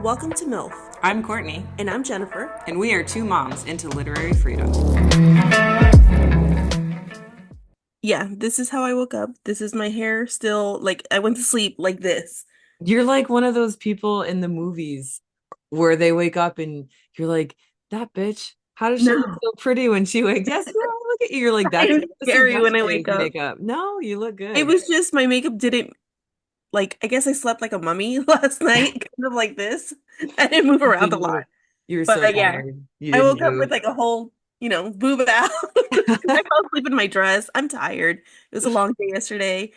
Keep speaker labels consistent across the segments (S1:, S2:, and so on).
S1: Welcome to MILF,
S2: I'm Courtney,
S1: and I'm Jennifer.
S2: and we are two moms into literary freedom.
S1: Yeah, this is how I woke up. This is my hair still, like, I went to sleep like this.
S2: You're like one of those people in the movies where they wake up and you're like, that bitch, how does she look
S1: No,
S2: so pretty when she wakes? Yes, girl, look at you. You're like, that's
S1: I'm
S2: this is
S1: scary when I
S2: yesterday's
S1: wake up.
S2: makeup. No, you look
S1: It
S2: good.
S1: was just my makeup didn't, like, I guess I slept like a mummy last night, kind of like this. I didn't move
S2: You
S1: around a
S2: didn't
S1: lot.
S2: move. You were so
S1: But yeah,
S2: tired. You
S1: I
S2: didn't
S1: woke up with
S2: move.
S1: like a whole, boob out. I fell asleep in my dress. I'm tired. It was a long day yesterday.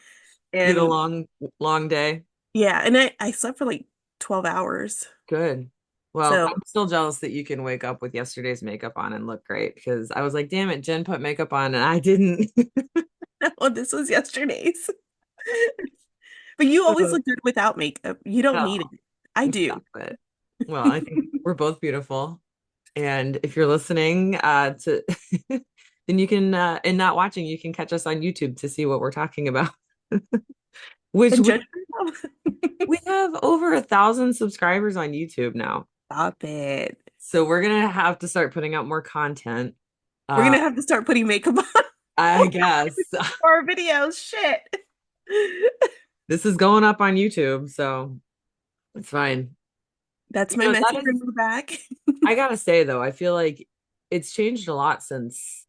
S2: You had a
S1: And
S2: long, long day.
S1: yeah, and I slept for like 12 hours.
S2: Good. Well,
S1: So,
S2: I'm still jealous that you can wake up with yesterday's makeup on and look great because I was like, damn it, Jen put makeup on and I didn't.
S1: no, this was yesterday's. But you always look good without makeup. You don't
S2: Oh,
S1: need it. I do.
S2: stop it. Well, I think we're both beautiful. And if you're listening to then you can and not watching, you can catch us on YouTube to see what we're talking about. Which
S1: And
S2: we
S1: judge yourself.
S2: we have over 1,000 subscribers on YouTube now.
S1: Stop it.
S2: So we're gonna have to start putting out more content.
S1: We're
S2: Uh
S1: gonna have to start putting makeup on
S2: I guess
S1: for our videos. Shit.
S2: this is going up on YouTube, so it's fine.
S1: That's
S2: You
S1: my
S2: know, that
S1: message for
S2: is
S1: me back.
S2: I gotta say though, I feel like it's changed a lot since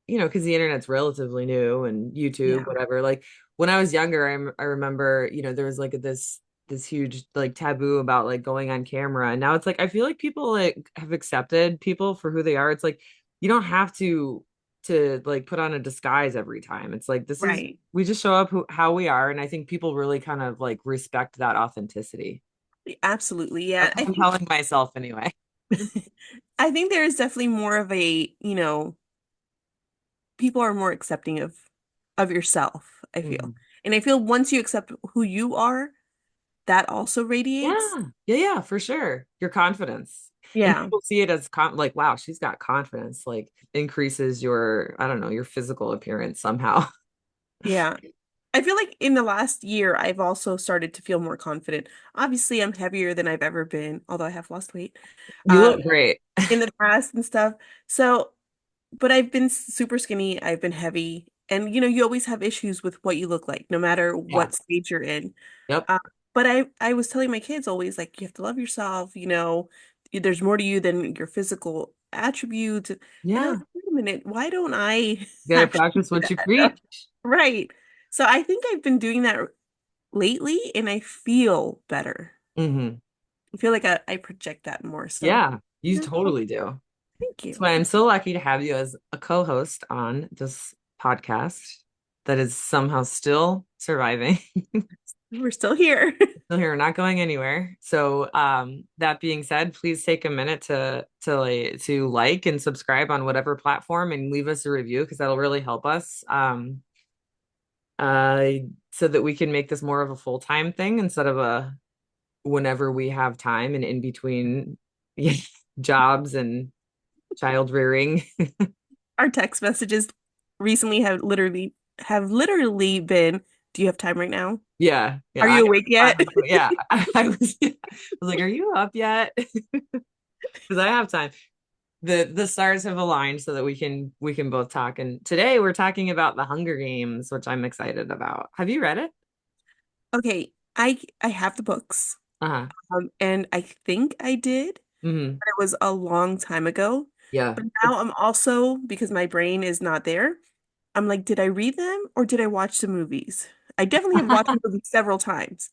S2: because the internet's relatively new and YouTube,
S1: Yeah,
S2: whatever. Like when I was younger, I remember, there was like this huge like taboo about like going on camera, and now it's like I feel like people like have accepted people for who they are. It's like you don't have to like put on a disguise every time. It's like this is
S1: right.
S2: we just show up how we are, and I think people really kind of like respect that authenticity.
S1: Absolutely. Yeah.
S2: That's what I'm telling myself anyway.
S1: I think there is definitely more of a, people are more accepting of yourself, I feel.
S2: Mhm.
S1: And I feel once you accept who you are, that also radiates.
S2: Yeah, for sure. Your confidence. And
S1: Yeah.
S2: people see it as like, wow, she's got confidence, like increases your, I don't know, your physical appearance somehow.
S1: Yeah. I feel like in the last year, I've also started to feel more confident. Obviously, I'm heavier than I've ever been, although I have lost weight
S2: You
S1: um,
S2: look great.
S1: in the past and stuff. So, but I've been super skinny, I've been heavy, and you always have issues with what you look like, no matter
S2: Yeah.
S1: what stage you're in.
S2: Yep.
S1: Uh, but I was telling my kids always like you have to love yourself, there's more to you than your physical attributes. And I was
S2: Yeah.
S1: like, wait a minute, why don't I
S2: You gotta
S1: actually
S2: practice
S1: do
S2: what you
S1: that?
S2: preach.
S1: Right. So I think I've been doing that lately and I feel better.
S2: Hmm.
S1: I feel like I project that more. So
S2: Yeah, you
S1: yeah,
S2: totally do.
S1: thank
S2: That's
S1: you.
S2: why I'm so lucky to have you as a co-host on this podcast that is somehow still surviving.
S1: We're still here.
S2: Still here, not going anywhere. So, that being said, please take a minute to like and subscribe on whatever platform and leave us a review because that'll really help us. Uh, so that we can make this more of a full-time thing instead of a whenever we have time and in between jobs and child rearing.
S1: Our text messages recently have literally been, do you have time right now?
S2: Yeah,
S1: Are
S2: yeah,
S1: you awake yet?
S2: yeah. I was like, "Are you up yet?" Because I have time. The stars have aligned so that we can both talk. And today we're talking about the Hunger Games, which I'm excited about. Have you read it?
S1: Okay, I have the books.
S2: Uh-huh.
S1: And I think I did,
S2: Hmm.
S1: but it was a long time ago.
S2: Yeah.
S1: But now I'm also, because my brain is not there, I'm like, did I read them or did I watch the movies? I definitely have watched the movies several times.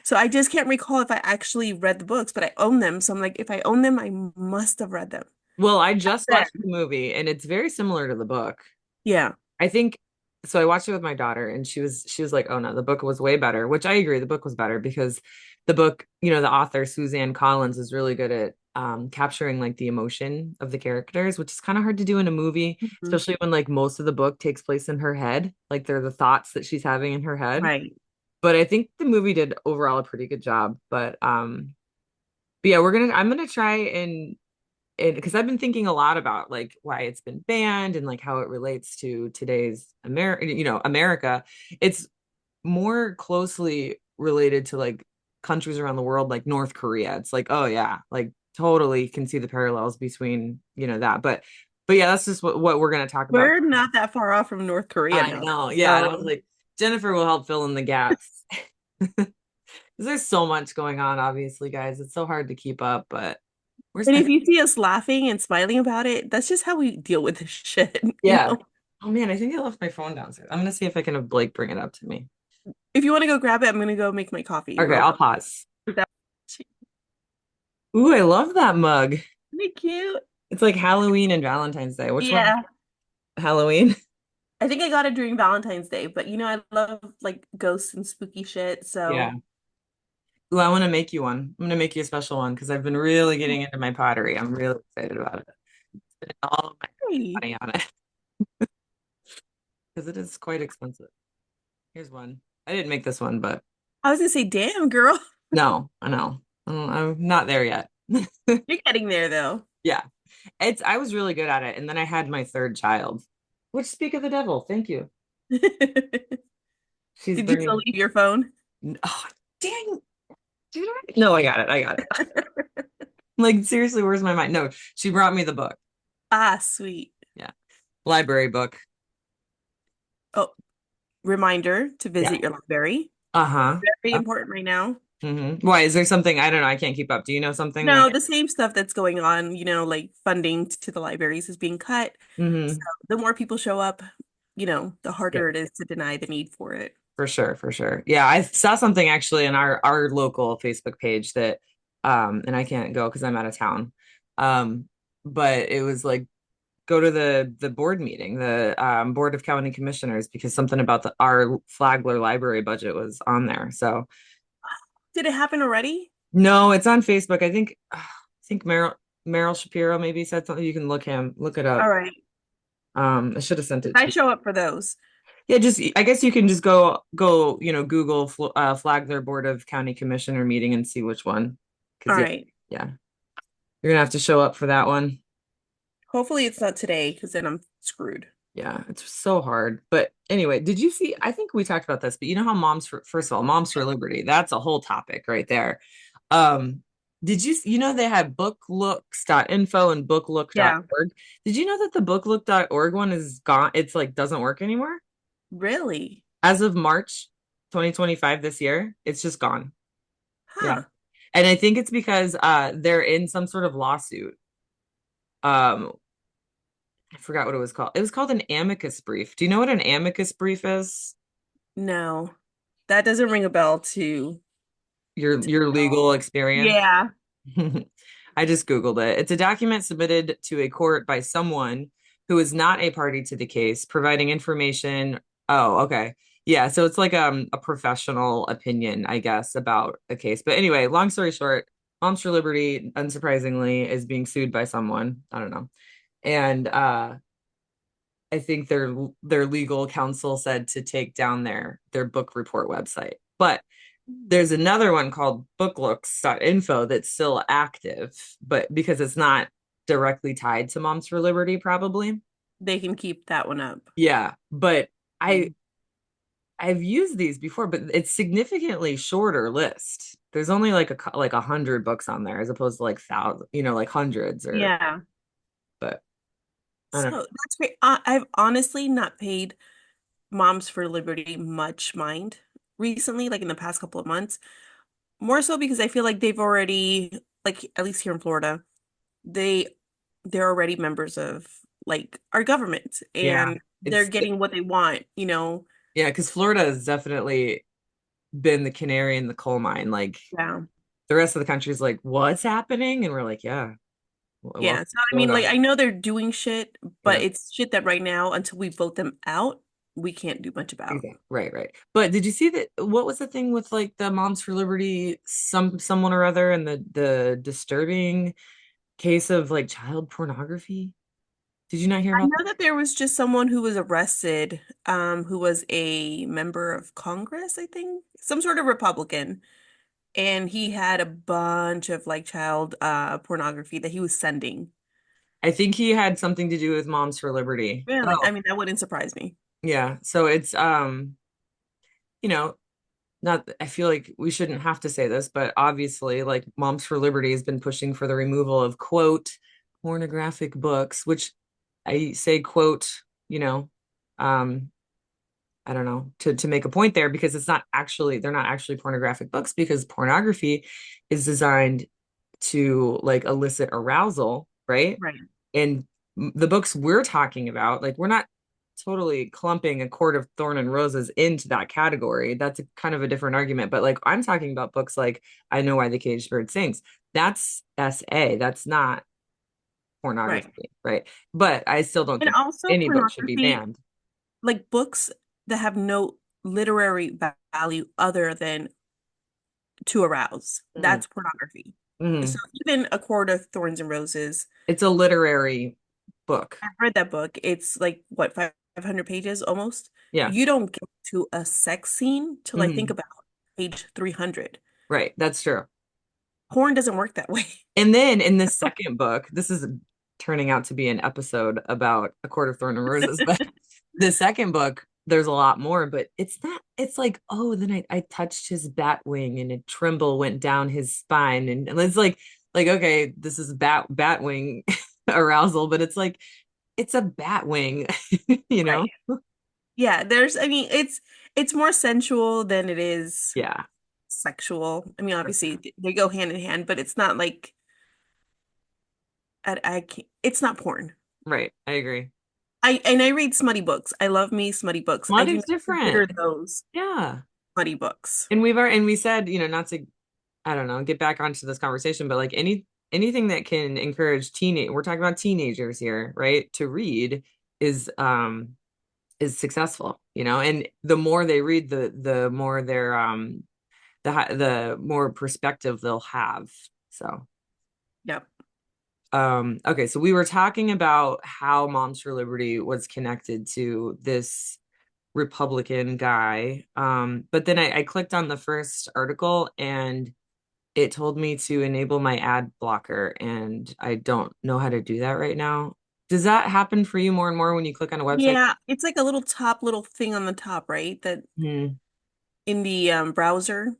S1: So I just can't recall if I actually read the books, but I own them. So I'm like, if I own them, I must have read them.
S2: Well, I just
S1: Then,
S2: watched the movie and it's very similar to the book.
S1: yeah.
S2: I think so. I watched it with my daughter and she was like, "Oh no, the book was way better," which I agree. The book was better because the book, the author Suzanne Collins is really good at capturing like the emotion of the characters, which is kind of hard to do in a movie,
S1: Mhm.
S2: especially when like most of the book takes place in her head, like they're the thoughts that she's having in her head.
S1: Right.
S2: But I think the movie did overall a pretty good job. But yeah, I'm gonna try and because I've been thinking a lot about like why it's been banned and like how it relates to today's America. It's more closely related to like countries around the world, like North Korea. It's like, oh yeah, like totally can see the parallels between, that. But yeah, that's just what we're gonna talk about.
S1: We're not that far off from North Korea
S2: I
S1: now.
S2: know. Yeah. And I was
S1: So,
S2: like, Jennifer will help fill in the gaps. 'Cause there's so much going on, obviously, guys. It's so hard to keep up, but
S1: and
S2: I
S1: if
S2: think,
S1: you see us laughing and smiling about it, that's just how we deal with this shit, you
S2: yeah.
S1: know?
S2: Oh man, I think I left my phone downstairs. I'm gonna see if I can have Blake bring it up to me.
S1: If you want to go grab it, I'm gonna go make my coffee
S2: Okay,
S1: real
S2: I'll
S1: quick.
S2: pause.
S1: Is that
S2: Ooh, I love that mug.
S1: really cute?
S2: It's like Halloween and Valentine's Day. Which one?
S1: Yeah.
S2: Halloween?
S1: I think I got it during Valentine's Day, but I love like ghosts and spooky shit,
S2: Yeah.
S1: so
S2: Ooh, I want to make you one. I'm gonna make you a special one because I've been really getting into my pottery. I'm really excited about it. Spending all of my
S1: hey.
S2: money on it because it is quite expensive. Here's one. I didn't make this one, but
S1: I was gonna say, damn, girl.
S2: no, I know. I'm not there yet.
S1: You're getting there though.
S2: Yeah. I was really good at it. And then I had my third child, which speak of the devil. Thank you.
S1: Did
S2: She's
S1: you still
S2: bringing,
S1: leave your phone?
S2: oh, dang. Did I? No, I got it. I got it. Like, seriously, where's my mind? No, she brought me the book.
S1: Ah, sweet.
S2: Yeah. Library book.
S1: Oh, reminder to
S2: Yeah.
S1: visit your library.
S2: Uh-huh.
S1: Very important right now.
S2: Why? Is there something? I don't know. I can't keep up. Do you know something that?
S1: No, the same stuff that's going on, like funding to the libraries is being cut. So
S2: Hmm.
S1: the more people show up, the
S2: Yeah,
S1: harder it is to deny the need for it.
S2: for sure, for sure. Yeah, I saw something actually in our local Facebook page that and I can't go because I'm out of town. Um, but it was like go to the board meeting, the Board of County Commissioners, because something about our Flagler library budget was on there. So
S1: Did it happen already?
S2: no, it's on Facebook. I think Meryl Shapiro maybe said something. You can look it up.
S1: All right.
S2: I should have sent it
S1: I
S2: to you.
S1: show up for those.
S2: Yeah, just I guess you can just go, Google Flagler Board of County Commissioner meeting and see which one.
S1: All
S2: Because
S1: right.
S2: yeah, you're gonna have to show up for that one.
S1: Hopefully it's not today because then I'm screwed.
S2: Yeah, it's so hard. But anyway, did you see? I think we talked about this, but you know how first of all, Moms for Liberty, that's a whole topic right there. Um, did they had booklooks.info and
S1: Yeah.
S2: booklook.org? Did you know that the booklook.org one is gone? It's like doesn't work anymore?
S1: Really?
S2: As of March 2025 this year, it's just gone. Yeah.
S1: Huh.
S2: And I think it's because they're in some sort of lawsuit. Um, I forgot what it was called. It was called an amicus brief. Do you know what an amicus brief is?
S1: No. That doesn't ring a bell to
S2: Your legal experience?
S1: Yeah.
S2: I just Googled it. It's a document submitted to a court by someone who is not a party to the case, providing information. Oh, okay. Yeah, so it's like a professional opinion, I guess, about a case. But anyway, long story short, Moms for Liberty, unsurprisingly, is being sued by someone. I don't know. And I think their legal counsel said to take down their book report website. But there's another one called booklooks.info that's still active, but because it's not directly tied to Moms for Liberty, probably.
S1: They can keep that one up.
S2: Yeah, but I
S1: Mm.
S2: I've used these before, but it's significantly shorter list. There's only like 100 books on there as opposed to like thousand, like hundreds or
S1: Yeah.
S2: but I
S1: So
S2: don't know.
S1: that's great. I've honestly not paid Moms for Liberty much mind recently, like in the past couple of months. More so because I feel like they've already, like at least here in Florida, they they're already members of like our government
S2: Yeah.
S1: and they're
S2: It's
S1: getting what they want.
S2: yeah, because Florida has definitely been the canary in the coal mine. Like
S1: Yeah.
S2: the rest of the country's like, what's happening? And we're like, yeah,
S1: Yeah.
S2: welcome
S1: So
S2: to
S1: I mean, like
S2: Florida.
S1: I know they're doing shit, but
S2: Yeah.
S1: it's shit that right now, until we vote them out, we can't do much about.
S2: Exactly. Right, right. But did you see that? What was the thing with like the Moms for Liberty, someone or other, and the disturbing case of like child pornography? Did you not hear
S1: I
S2: about
S1: know that there was just someone who was arrested, who was a member of Congress, I think, some sort of Republican, and he had a bunch of like child pornography that he was sending.
S2: I think he had something to do with Moms for Liberty.
S1: Really?
S2: Oh,
S1: I mean, that wouldn't surprise me.
S2: yeah. So it's you know, not, I feel like we shouldn't have to say this, but obviously, like Moms for Liberty has been pushing for the removal of quote pornographic books, which I say quote, you know, um, I don't know, to make a point there because they're not actually pornographic books because pornography is designed to like elicit arousal, right?
S1: Right.
S2: And the books we're talking about, like we're not totally clumping A Court of Thorn and Roses into that category. That's a kind of a different argument. But like I'm talking about books like I Know Why the Caged Bird Sings. That's SA. That's not
S1: Right.
S2: pornography, right? But I still don't
S1: And
S2: think
S1: also
S2: any book should be
S1: pornography,
S2: banned.
S1: like books that have no literary value other than to arouse.
S2: Mm-hmm.
S1: That's pornography. So
S2: Mm-hmm.
S1: even A Court of Thorns and Roses,
S2: It's a literary book.
S1: I've read that book. It's like what, 500 pages almost.
S2: Yeah.
S1: You don't get to a sex scene till I think
S2: Hmm.
S1: about page 300.
S2: Right. That's true.
S1: Porn doesn't work that way.
S2: And then in the second book, this is turning out to be an episode about A Court of Thorn and Roses, but the second book, there's a lot more, but it's not, it's like, oh, then I touched his bat wing and a tremble went down his spine. And it's like, okay, this is bat wing arousal, but it's like, it's a bat wing, you
S1: Right.
S2: know?
S1: Yeah, I mean, it's more sensual than it is
S2: Yeah,
S1: sexual. I mean,
S2: for
S1: obviously
S2: sure.
S1: they go hand in hand, but it's not like I can't, it's not porn.
S2: Right. I agree.
S1: I read smutty books. I love me smutty books. I do
S2: Smut
S1: not
S2: different.
S1: consider those
S2: Yeah.
S1: smutty books.
S2: And we said, not to, I don't know, get back onto this conversation, but like anything that can encourage we're talking about teenagers here, right? To read is is successful, and the more they read, the more their the more perspective they'll have. So
S1: Yep.
S2: okay, so we were talking about how Moms for Liberty was connected to this Republican guy. But then I clicked on the first article and it told me to enable my ad blocker, and I don't know how to do that right now. Does that happen for you more and more when you click on a website?
S1: Yeah, it's like a little thing on the top, right? That
S2: Hmm.
S1: in the browser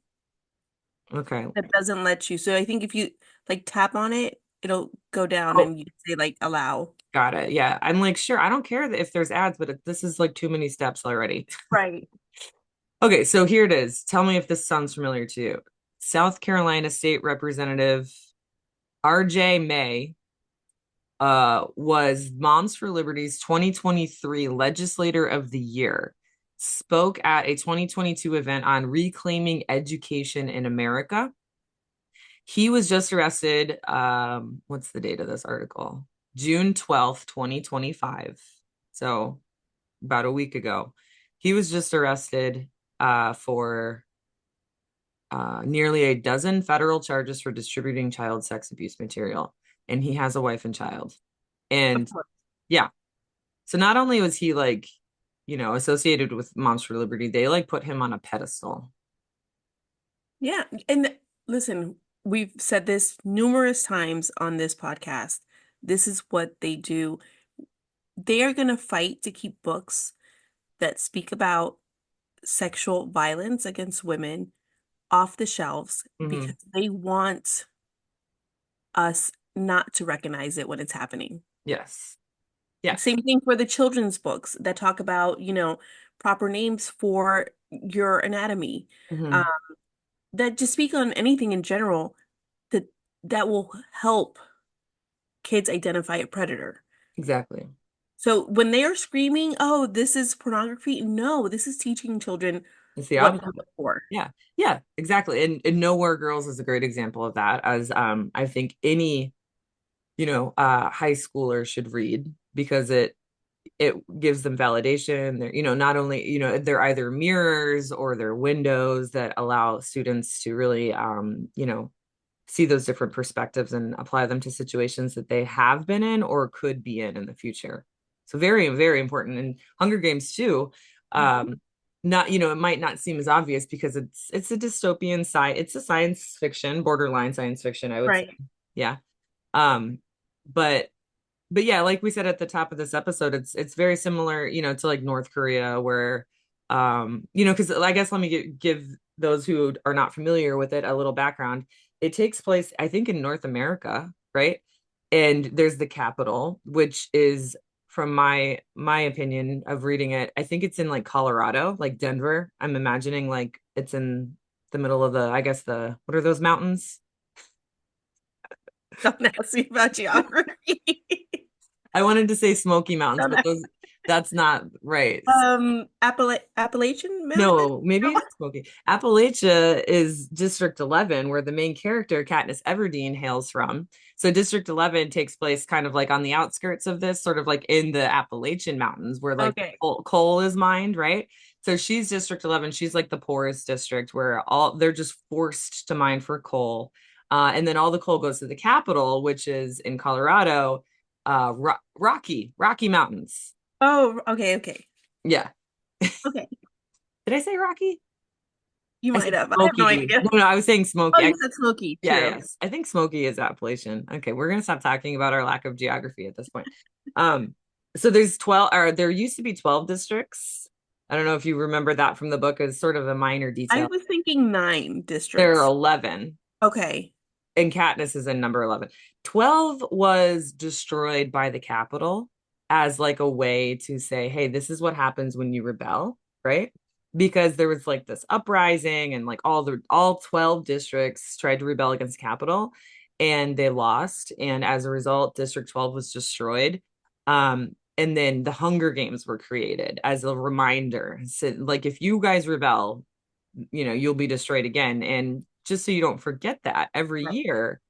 S2: Okay.
S1: that doesn't let you. So I think if you like tap on it, it'll go down
S2: Oh,
S1: and you say like allow.
S2: got it. Yeah. I'm like, sure, I don't care if there's ads, but this is like too many steps already.
S1: Right.
S2: Okay, so here it is. Tell me if this sounds familiar to you. South Carolina State Representative RJ May was Moms for Liberty's 2023 Legislator of the Year, spoke at a 2022 event on reclaiming education in America. He was just arrested. What's the date of this article? June 12th, 2025. So about a week ago. He was just arrested for nearly a dozen federal charges for distributing child sex abuse material. And he has a wife and child.
S1: Of
S2: And
S1: course.
S2: yeah, so not only was he like, associated with Moms for Liberty, they like put him on a pedestal.
S1: Yeah. And listen, we've said this numerous times on this podcast. This is what they do. They are going to fight to keep books that speak about sexual violence against women off the shelves
S2: Hmm.
S1: because they want us not to recognize it when it's happening.
S2: Yes. Yes.
S1: Same thing for the children's books that talk about, proper names for your anatomy. Um,
S2: Hmm.
S1: that just speak on anything in general that that will help kids identify a predator.
S2: Exactly.
S1: So when they are screaming, "Oh, this is pornography," no, this is teaching children
S2: It's the
S1: what to
S2: opposite.
S1: look for.
S2: Yeah. Yeah, exactly. And Nowhere Girls is a great example of that, as I think any, high schooler should read because it gives them validation. They're, not only, they're either mirrors or they're windows that allow students to really, see those different perspectives and apply them to situations that they have been in or could be in the future. So very, very important. And Hunger Games too.
S1: Mhm.
S2: Not, it might not seem as obvious because it's a dystopian it's a science fiction, borderline science fiction, I would say.
S1: Right.
S2: Yeah. Um, but but yeah, like we said at the top of this episode, it's very similar, to like North Korea, where because I guess let me give those who are not familiar with it, a little background. It takes place, I think, in North America, right? And there's the capital, which is, from my opinion of reading it, I think it's in like Colorado, like Denver. I'm imagining like it's in the middle of the, I guess the, what are those mountains?
S1: Don't ask me about geography.
S2: I wanted to say Smoky Mountains,
S1: Don't
S2: but
S1: ask-
S2: those, that's not right.
S1: Appalachian Mountain?
S2: No, maybe it is Smoky. Appalachia is District 11, where the main character, Katniss Everdeen, hails from. So District 11 takes place kind of like on the outskirts of this, sort of like in the Appalachian Mountains, where like
S1: Okay.
S2: coal is mined, right? So she's District 11. She's like the poorest district where all they're just forced to mine for coal. And then all the coal goes to the capital, which is in Colorado, Rocky Mountains.
S1: Oh, okay, okay.
S2: Yeah.
S1: Okay.
S2: Did I say Rocky?
S1: You
S2: I
S1: might
S2: said
S1: have. I have no
S2: Smoky.
S1: idea.
S2: No, I was saying
S1: Oh,
S2: Smoky.
S1: you said Smoky.
S2: Yeah,
S1: True.
S2: yes. I think Smoky is Appalachian. Okay, we're gonna stop talking about our lack of geography at this point. Um, so there's 12, or there used to be 12 districts. I don't know if you remember that from the book as sort of a minor
S1: I
S2: detail.
S1: was thinking nine
S2: There are
S1: districts.
S2: 11,
S1: Okay.
S2: and Katniss is in number 11. 12 was destroyed by the Capitol as like a way to say, hey, this is what happens when you rebel, right? Because there was like this uprising and like all 12 districts tried to rebel against the Capitol and they lost. And as a result, District 12 was destroyed. And then the Hunger Games were created as a reminder. So, like, if you guys rebel, you'll be destroyed again. And just so you don't forget that, every
S1: Right.
S2: year,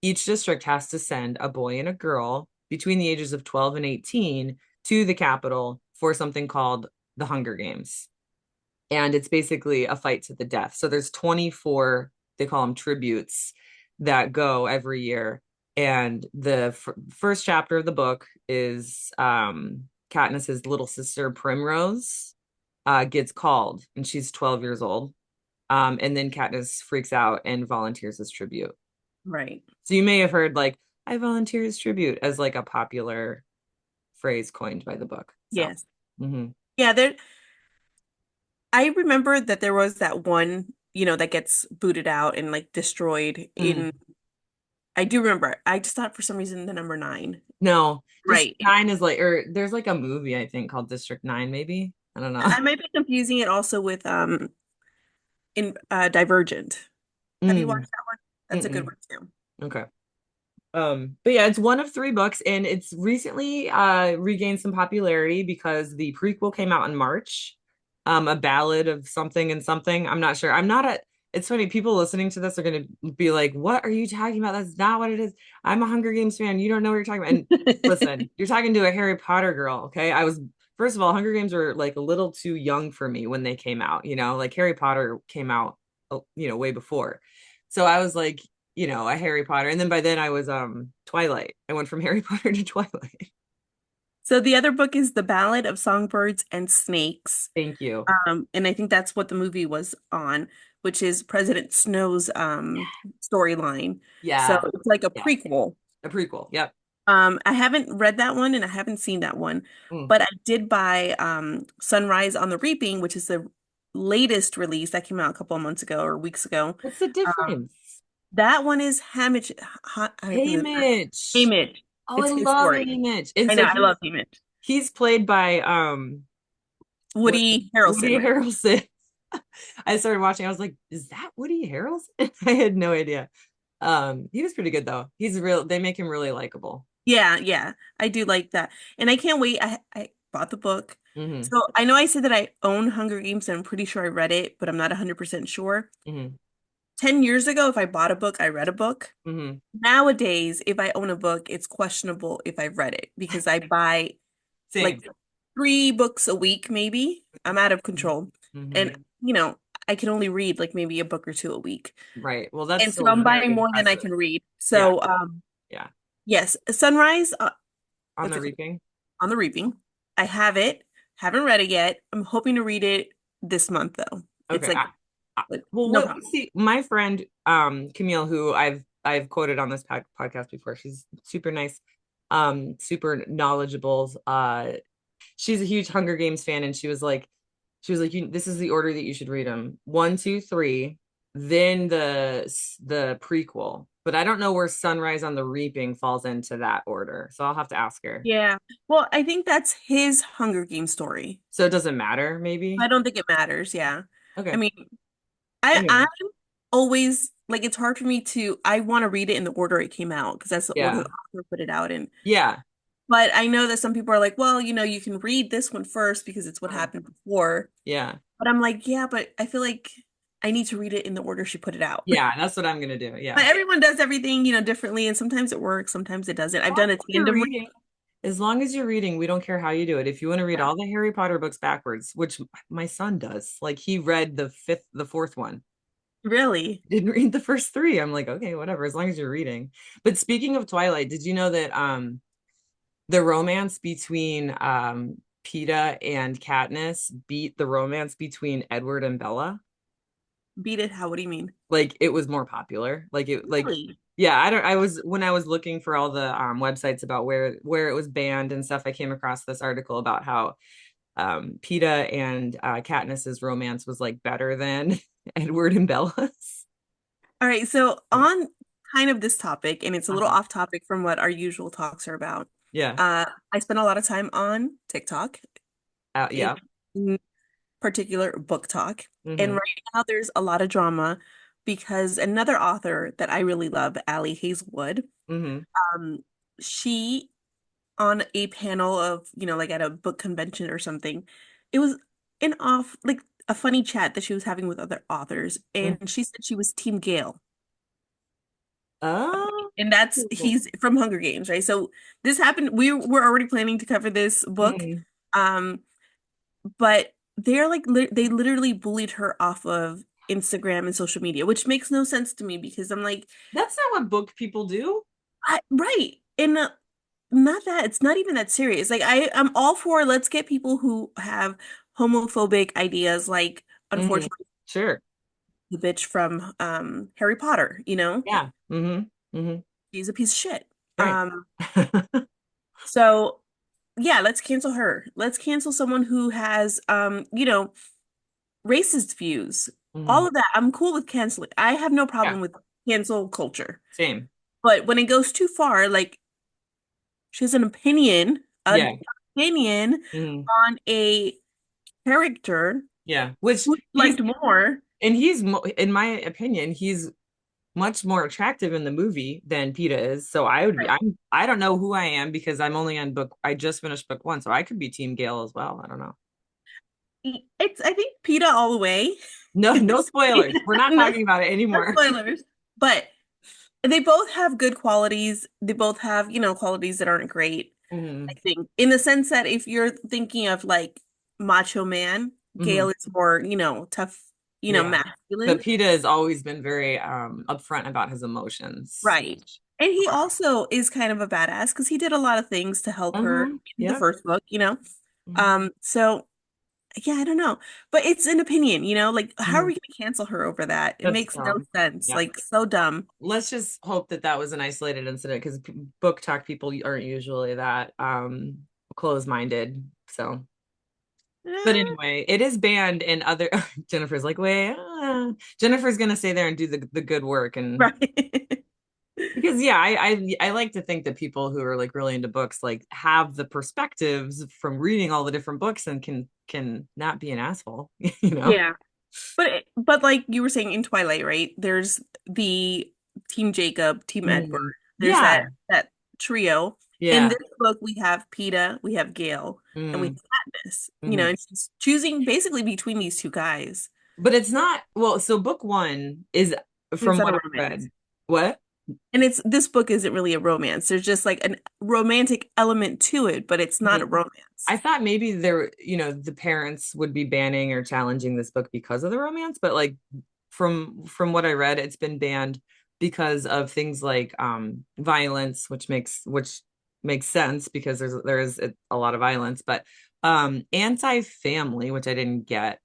S2: each district has to send a boy and a girl between the ages of 12 and 18 to the capital for something called the Hunger Games. And it's basically a fight to the death. So there's 24, they call them tributes, that go every year. And the first chapter of the book is Katniss's little sister Primrose gets called, and she's 12 years old. And then Katniss freaks out and volunteers as tribute.
S1: Right.
S2: So you may have heard like "I volunteer as tribute" as like a popular phrase coined by the book. So,
S1: Yes.
S2: mhm.
S1: Yeah, I remember that there was that one, that gets booted out and like destroyed in
S2: Mhm.
S1: I do remember. I just thought for some reason the number nine.
S2: No, District
S1: Right.
S2: 9 is like, or there's like a movie I think called District 9, maybe. I don't know.
S1: I might be confusing it also with in Divergent. Have you
S2: Mm,
S1: watched that one? That's a good
S2: mm-mm.
S1: one too.
S2: Okay. But yeah, it's one of three books, and it's recently regained some popularity because the prequel came out in March. A ballad of something and something. I'm not sure. I'm not a It's funny, people listening to this are gonna be like, what are you talking about? That's not what it is. I'm a Hunger Games fan. You don't know what you're talking about. And listen, you're talking to a Harry Potter girl, okay? First of all, Hunger Games were like a little too young for me when they came out, like Harry Potter came out, way before. So I was like, a Harry Potter. And then by then I was Twilight. I went from Harry Potter to Twilight.
S1: So the other book is The Ballad of Songbirds and Snakes.
S2: Thank you.
S1: And I think that's what the movie was on, which is President Snow's storyline. So
S2: Yeah.
S1: it's like a
S2: Yes.
S1: prequel.
S2: A prequel. Yep.
S1: I haven't read that one and I haven't seen that one,
S2: Mm.
S1: but I did buy Sunrise on the Reaping, which is the latest release that came out a couple of months ago or weeks ago.
S2: What's the
S1: Um,
S2: difference?
S1: that one is Hamish, I think
S2: Haymitch.
S1: Haymitch.
S2: Oh, I
S1: It's his
S2: love
S1: story.
S2: Haymitch. And
S1: I
S2: so
S1: know, I love Haymitch.
S2: he's played by what
S1: Woody
S2: Woody
S1: Harrelson, right?
S2: Harrelson. I started watching, I was like, is that Woody Harrelson? I had no idea. He was pretty good though. They make him really likable.
S1: Yeah, yeah, I do like that, and I can't wait. I bought the book,
S2: Hmm.
S1: so I know I said that I own Hunger Games, and I'm pretty sure I read it, but I'm not 100% sure.
S2: Hmm.
S1: 10 years ago, if I bought a book, I read a book.
S2: Hmm.
S1: Nowadays, if I own a book, it's questionable if I've read it because I buy
S2: Same.
S1: like 3 books a week, maybe. I'm out of control.
S2: Hmm.
S1: And, you know, I can only read like maybe a book or two a week.
S2: Right. Well, that's
S1: And so
S2: still
S1: I'm
S2: very
S1: buying more than I
S2: impressive.
S1: can read.
S2: Yeah.
S1: So,
S2: Yeah.
S1: yes, Sunrise,
S2: On
S1: what's
S2: the
S1: it called?
S2: reaping.
S1: On the Reaping. I have it. Haven't read it yet. I'm hoping to read it this month though. It's
S2: Okay.
S1: like
S2: Well,
S1: no
S2: what we
S1: problem.
S2: see, my friend Camille, who I've quoted on this podcast before, she's super nice, super knowledgeable. She's a huge Hunger Games fan, and she was like, She was like, this is the order that you should read them. One, two, three, then the prequel. But I don't know where Sunrise on the Reaping falls into that order. So I'll have to ask her.
S1: Yeah. Well, I think that's his Hunger Games story.
S2: So it doesn't matter,
S1: I
S2: maybe.
S1: don't think it matters. Yeah. I
S2: Okay.
S1: mean, I'm
S2: Anyway.
S1: always like it's hard for me to I want to read it in the order it came out because that's the order
S2: Yeah.
S1: the author put it out in.
S2: Yeah.
S1: But I know that some people are like, well, you can read this one first because it's what
S2: Uh,
S1: happened before.
S2: yeah.
S1: But I'm like, yeah, but I feel like I need to read it in the order she put it out.
S2: Yeah. That's what I'm gonna do.
S1: But
S2: Yeah.
S1: everyone does everything, differently, and sometimes it works, sometimes it doesn't.
S2: As
S1: I've
S2: long
S1: done a
S2: as you're
S1: tandem read.
S2: reading, as long as you're reading, we don't care how you do it. If you want to read all the Harry Potter books backwards, which my son does, like he read the fourth one,
S1: Really?
S2: didn't read the first three. I'm like, okay, whatever, as long as you're reading. But speaking of Twilight, did you know that the romance between Peeta and Katniss beat the romance between Edward and Bella?
S1: Beat it? How? What do you mean?
S2: Like it was more popular. Like
S1: Really?
S2: yeah, I was when I was looking for all the websites about where it was banned and stuff, I came across this article about how Peeta and Katniss's romance was like better than Edward and Bella's.
S1: All right, so on kind of this topic, and it's a little
S2: Uh-huh.
S1: off topic from what our usual talks are about.
S2: Yeah.
S1: I spend a lot of time on TikTok, in
S2: Yeah.
S1: particular book talk. And
S2: Mm-hmm.
S1: right now there's a lot of drama because another author that I really love, Allie Hazelwood,
S2: Mm-hmm.
S1: um, she on a panel of, like at a book convention or something, it was an off like a funny chat that she was having with other authors,
S2: Mm-hmm.
S1: and she said she was Team Gale.
S2: Oh.
S1: And that's he's from Hunger Games, right? So this happened. We were already planning to cover this book,
S2: Mm.
S1: um, but they're like they literally bullied her off of Instagram and social media, which makes no sense to me because I'm like,
S2: That's not what book people do.
S1: right, and not that it's not even that serious. Like I'm all for let's get people who have homophobic ideas, like
S2: Mm-hmm.
S1: unfortunately
S2: Sure.
S1: the bitch from Harry Potter,
S2: Yeah. Mm-hmm. Mm-hmm.
S1: she's a piece of shit.
S2: Right.
S1: So yeah, let's cancel her. Let's cancel someone who has racist views.
S2: Mm-hmm.
S1: All of that. I'm cool with canceling. I have no
S2: Yeah.
S1: problem with cancel culture.
S2: Same.
S1: But when it goes too far, like she has an
S2: Yeah.
S1: opinion
S2: Mm-hmm.
S1: on a character
S2: Yeah. Which
S1: who
S2: he's
S1: liked more.
S2: and he's in my opinion, he's much more attractive in the movie than Peeta is. So I would be
S1: Right.
S2: I don't know who I am because I'm only on book I just finished book one, so I could be Team Gale as well. I don't know.
S1: It's I think PETA all the way.
S2: No, no spoilers. We're not
S1: No,
S2: talking about it
S1: no
S2: anymore.
S1: spoilers. But they both have good qualities. They both have, qualities that aren't great. I
S2: Hmm.
S1: think in the sense that if you're thinking of like macho man, Gale
S2: Hmm.
S1: is more, tough,
S2: Yeah. But
S1: masculine.
S2: Peeta has always been very upfront about his emotions.
S1: Right. And he also is kind of a badass because he did a lot of things to help her in the
S2: Yeah.
S1: first book.
S2: Hmm.
S1: So yeah, I don't know. But it's an opinion, like how are
S2: Hmm.
S1: we gonna cancel her over that? It
S2: That's
S1: makes no
S2: dumb.
S1: sense.
S2: Yeah.
S1: Like so dumb.
S2: Let's just hope that that was an isolated incident because book talk people aren't usually that close-minded. So, but
S1: Eh,
S2: anyway, it is banned in other. Jennifer's like, wait, Jennifer's gonna stay there and do the good work, and
S1: right.
S2: because yeah, I like to think that people who are like really into books like have the perspectives from reading all the different books and can not be an asshole, you know?
S1: Yeah. But like you were saying in Twilight, right? There's the Team Jacob, Team Edward.
S2: Mhm.
S1: There's
S2: Yeah,
S1: that trio. In
S2: yeah.
S1: this book, we have Peeta, we have Gale, and we
S2: Mm,
S1: have Katniss.
S2: mhm.
S1: And she's choosing basically between these two guys.
S2: But it's not well, so book one is
S1: It's
S2: from
S1: not
S2: what
S1: a
S2: I
S1: romance.
S2: read. What?
S1: And it's this book isn't really a romance. There's just like a romantic element to it, but it's not a
S2: Mhm.
S1: romance.
S2: I thought maybe there, the parents would be banning or challenging this book because of the romance, but like from what I read, it's been banned because of things like violence, which makes sense because there is a lot of violence, but anti-family, which I didn't get,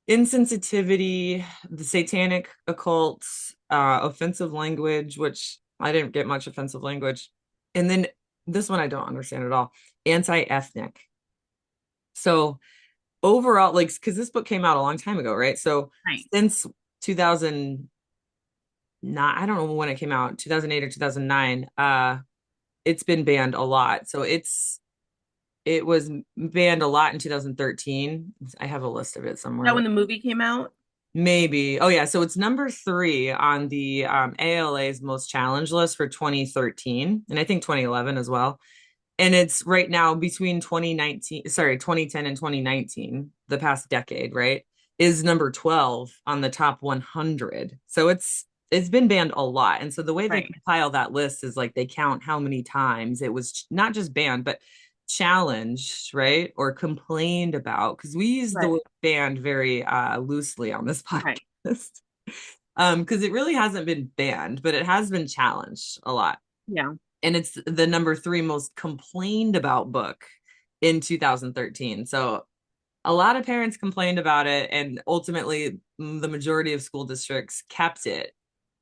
S2: insensitivity, the satanic occult, offensive language, which I didn't get much offensive language, and then this one I don't understand at all, anti-ethnic. So overall, like, because this book came out a long time ago, right? So
S1: Right.
S2: since 2009, I don't know when it came out, 2008 or 2009, it's been banned a lot. So it was banned a lot in 2013. I have a list of it
S1: That
S2: somewhere.
S1: when the movie came out?
S2: Maybe. Oh yeah, so it's number 3 on the ALA's most challenged list for 2013, and I think 2011 as well. And it's right now between 2010 and 2019, the past decade, right? Is number 12 on the top 100. So it's been banned a lot. And so the way they
S1: Right.
S2: compile that list is like they count how many times it was not just banned, but challenged, right? Or complained about, because we use the
S1: Right.
S2: word banned very loosely on this
S1: Right.
S2: podcast. Because it really hasn't been banned, but it has been challenged a lot,
S1: Yeah.
S2: and it's the number 3 most complained about book in 2013. So a lot of parents complained about it, and ultimately the majority of school districts kept it.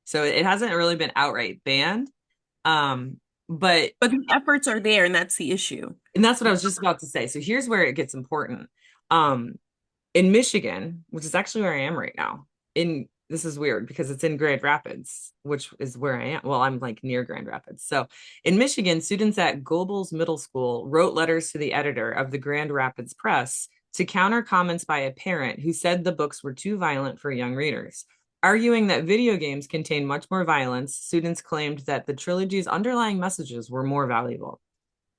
S2: So it hasn't really been outright banned. Um, but
S1: But the efforts are there, and that's the issue.
S2: and that's what I was just about to say. So here's where it gets important. Um, in Michigan, which is actually where I am right now. In This is weird because it's in Grand Rapids, which is where I am. Well, I'm like near Grand Rapids. So in Michigan, students at Goebbels Middle School wrote letters to the editor of the Grand Rapids Press to counter comments by a parent who said the books were too violent for young readers. Arguing that video games contain much more violence, students claimed that the trilogy's underlying messages were more valuable.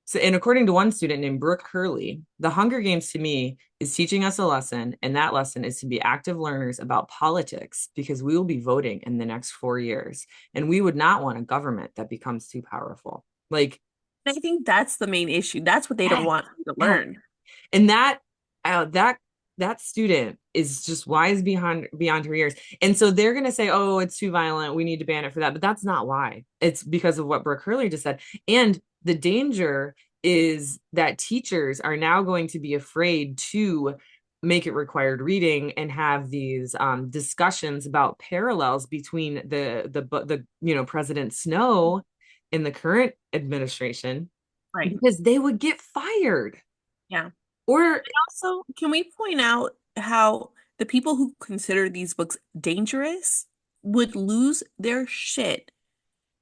S2: So, and according to one student named Brooke Hurley, the Hunger Games to me is teaching us a lesson, and that lesson is to be active learners about politics because we will be voting in the next 4 years, and we would not want a government that becomes too powerful. Like,
S1: And I think that's the main issue. That's what they don't
S2: yes,
S1: want you to
S2: yes.
S1: learn.
S2: And that student is just wise beyond her years. And so they're going to say, oh, it's too violent, we need to ban it for that, but that's not why. It's because of what Brooke Hurley just said. And the danger is that teachers are now going to be afraid to make it required reading and have these discussions about parallels between the President Snow in the current administration,
S1: Right.
S2: because they would get fired.
S1: Yeah.
S2: Or
S1: Also, can we point out how the people who consider these books dangerous would lose their shit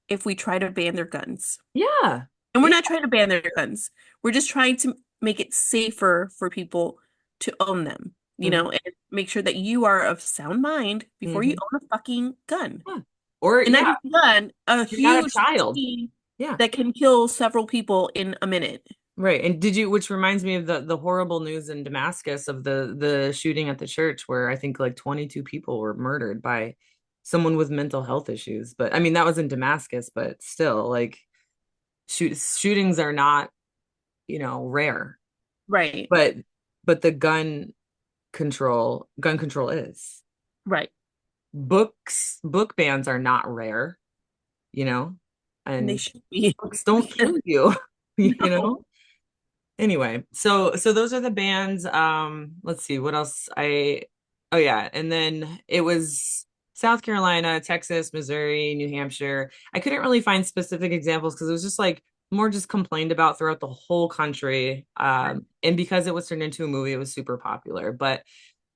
S1: if we try to ban their guns?
S2: yeah.
S1: And we're
S2: Yeah.
S1: not trying to ban their guns. We're just trying to make it safer for people to own them,
S2: Mhm.
S1: and make sure that you are of sound mind before you
S2: Mhm.
S1: own a fucking gun.
S2: Yeah. Or
S1: And not
S2: yeah,
S1: just a gun, a
S2: you're not a
S1: huge
S2: child.
S1: machine
S2: Yeah.
S1: that can kill several people in a minute.
S2: Right. And which reminds me of the horrible news in Damascus of the shooting at the church where I think like 22 people were murdered by someone with mental health issues. But I mean, that was in Damascus, but still, like, shootings are not, rare.
S1: Right,
S2: But the gun control is.
S1: right.
S2: Book bans are not rare, you know,
S1: And they
S2: and
S1: should be.
S2: books don't kill you, you know.
S1: No.
S2: Anyway, so those are the bands. Let's see what else. Oh yeah, and then it was South Carolina, Texas, Missouri, New Hampshire. I couldn't really find specific examples because it was just like more just complained about throughout the whole country. And because it was turned into a movie, it was super popular. But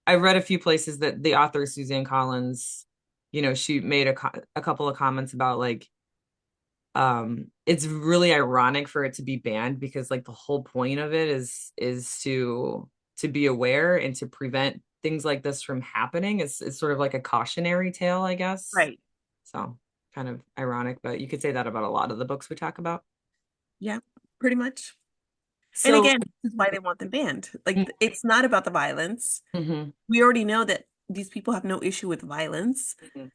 S2: I read a few places that the author Suzanne Collins, she made a couple of comments about like it's really ironic for it to be banned because like the whole point of it is to be aware and to prevent things like this from happening. It's sort of like a cautionary tale, I guess.
S1: Right.
S2: So kind of ironic, but you could say that about a lot of the books we talk about.
S1: Yeah, pretty much. And
S2: So
S1: again, this is why they want them banned. Like, it's not about the violence.
S2: mhm,
S1: We already know that these people have no issue with violence.
S2: mhm,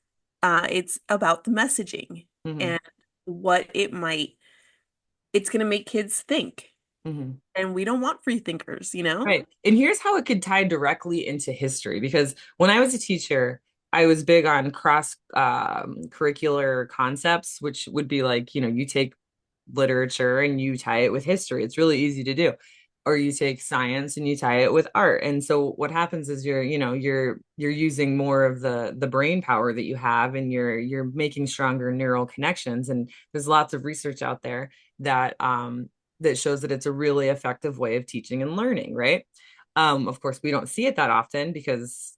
S1: It's about the messaging
S2: mhm,
S1: and what it's going to make kids think.
S2: mhm.
S1: And we don't want free thinkers, you know?
S2: Right. And here's how it could tie directly into history. Because when I was a teacher, I was big on cross curricular concepts, which would be like, you take literature and you tie it with history. It's really easy to do. Or you take science and you tie it with art. And so what happens is you're using more of the brain power that you have, and you're making stronger neural connections. And there's lots of research out there that that shows that it's a really effective way of teaching and learning, right? Of course, we don't see it that often because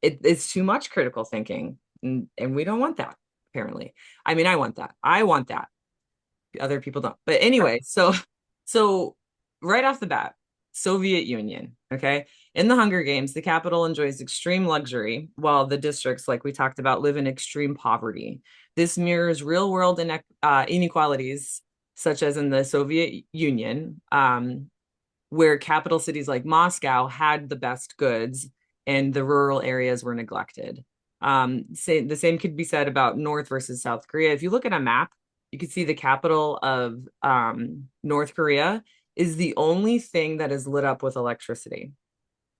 S2: it's too much critical thinking, and we don't want that, apparently. I mean, I want that. I want that. Other people don't. But anyway, so right off the bat, Soviet Union, okay? In the Hunger Games, the capital enjoys extreme luxury, while the districts, like we talked about, live in extreme poverty. This mirrors real-world inequalities, such as in the Soviet Union, where capital cities like Moscow had the best goods and the rural areas were neglected. The same could be said about North versus South Korea. If you look at a map, you can see the capital of North Korea is the only thing that is lit up with electricity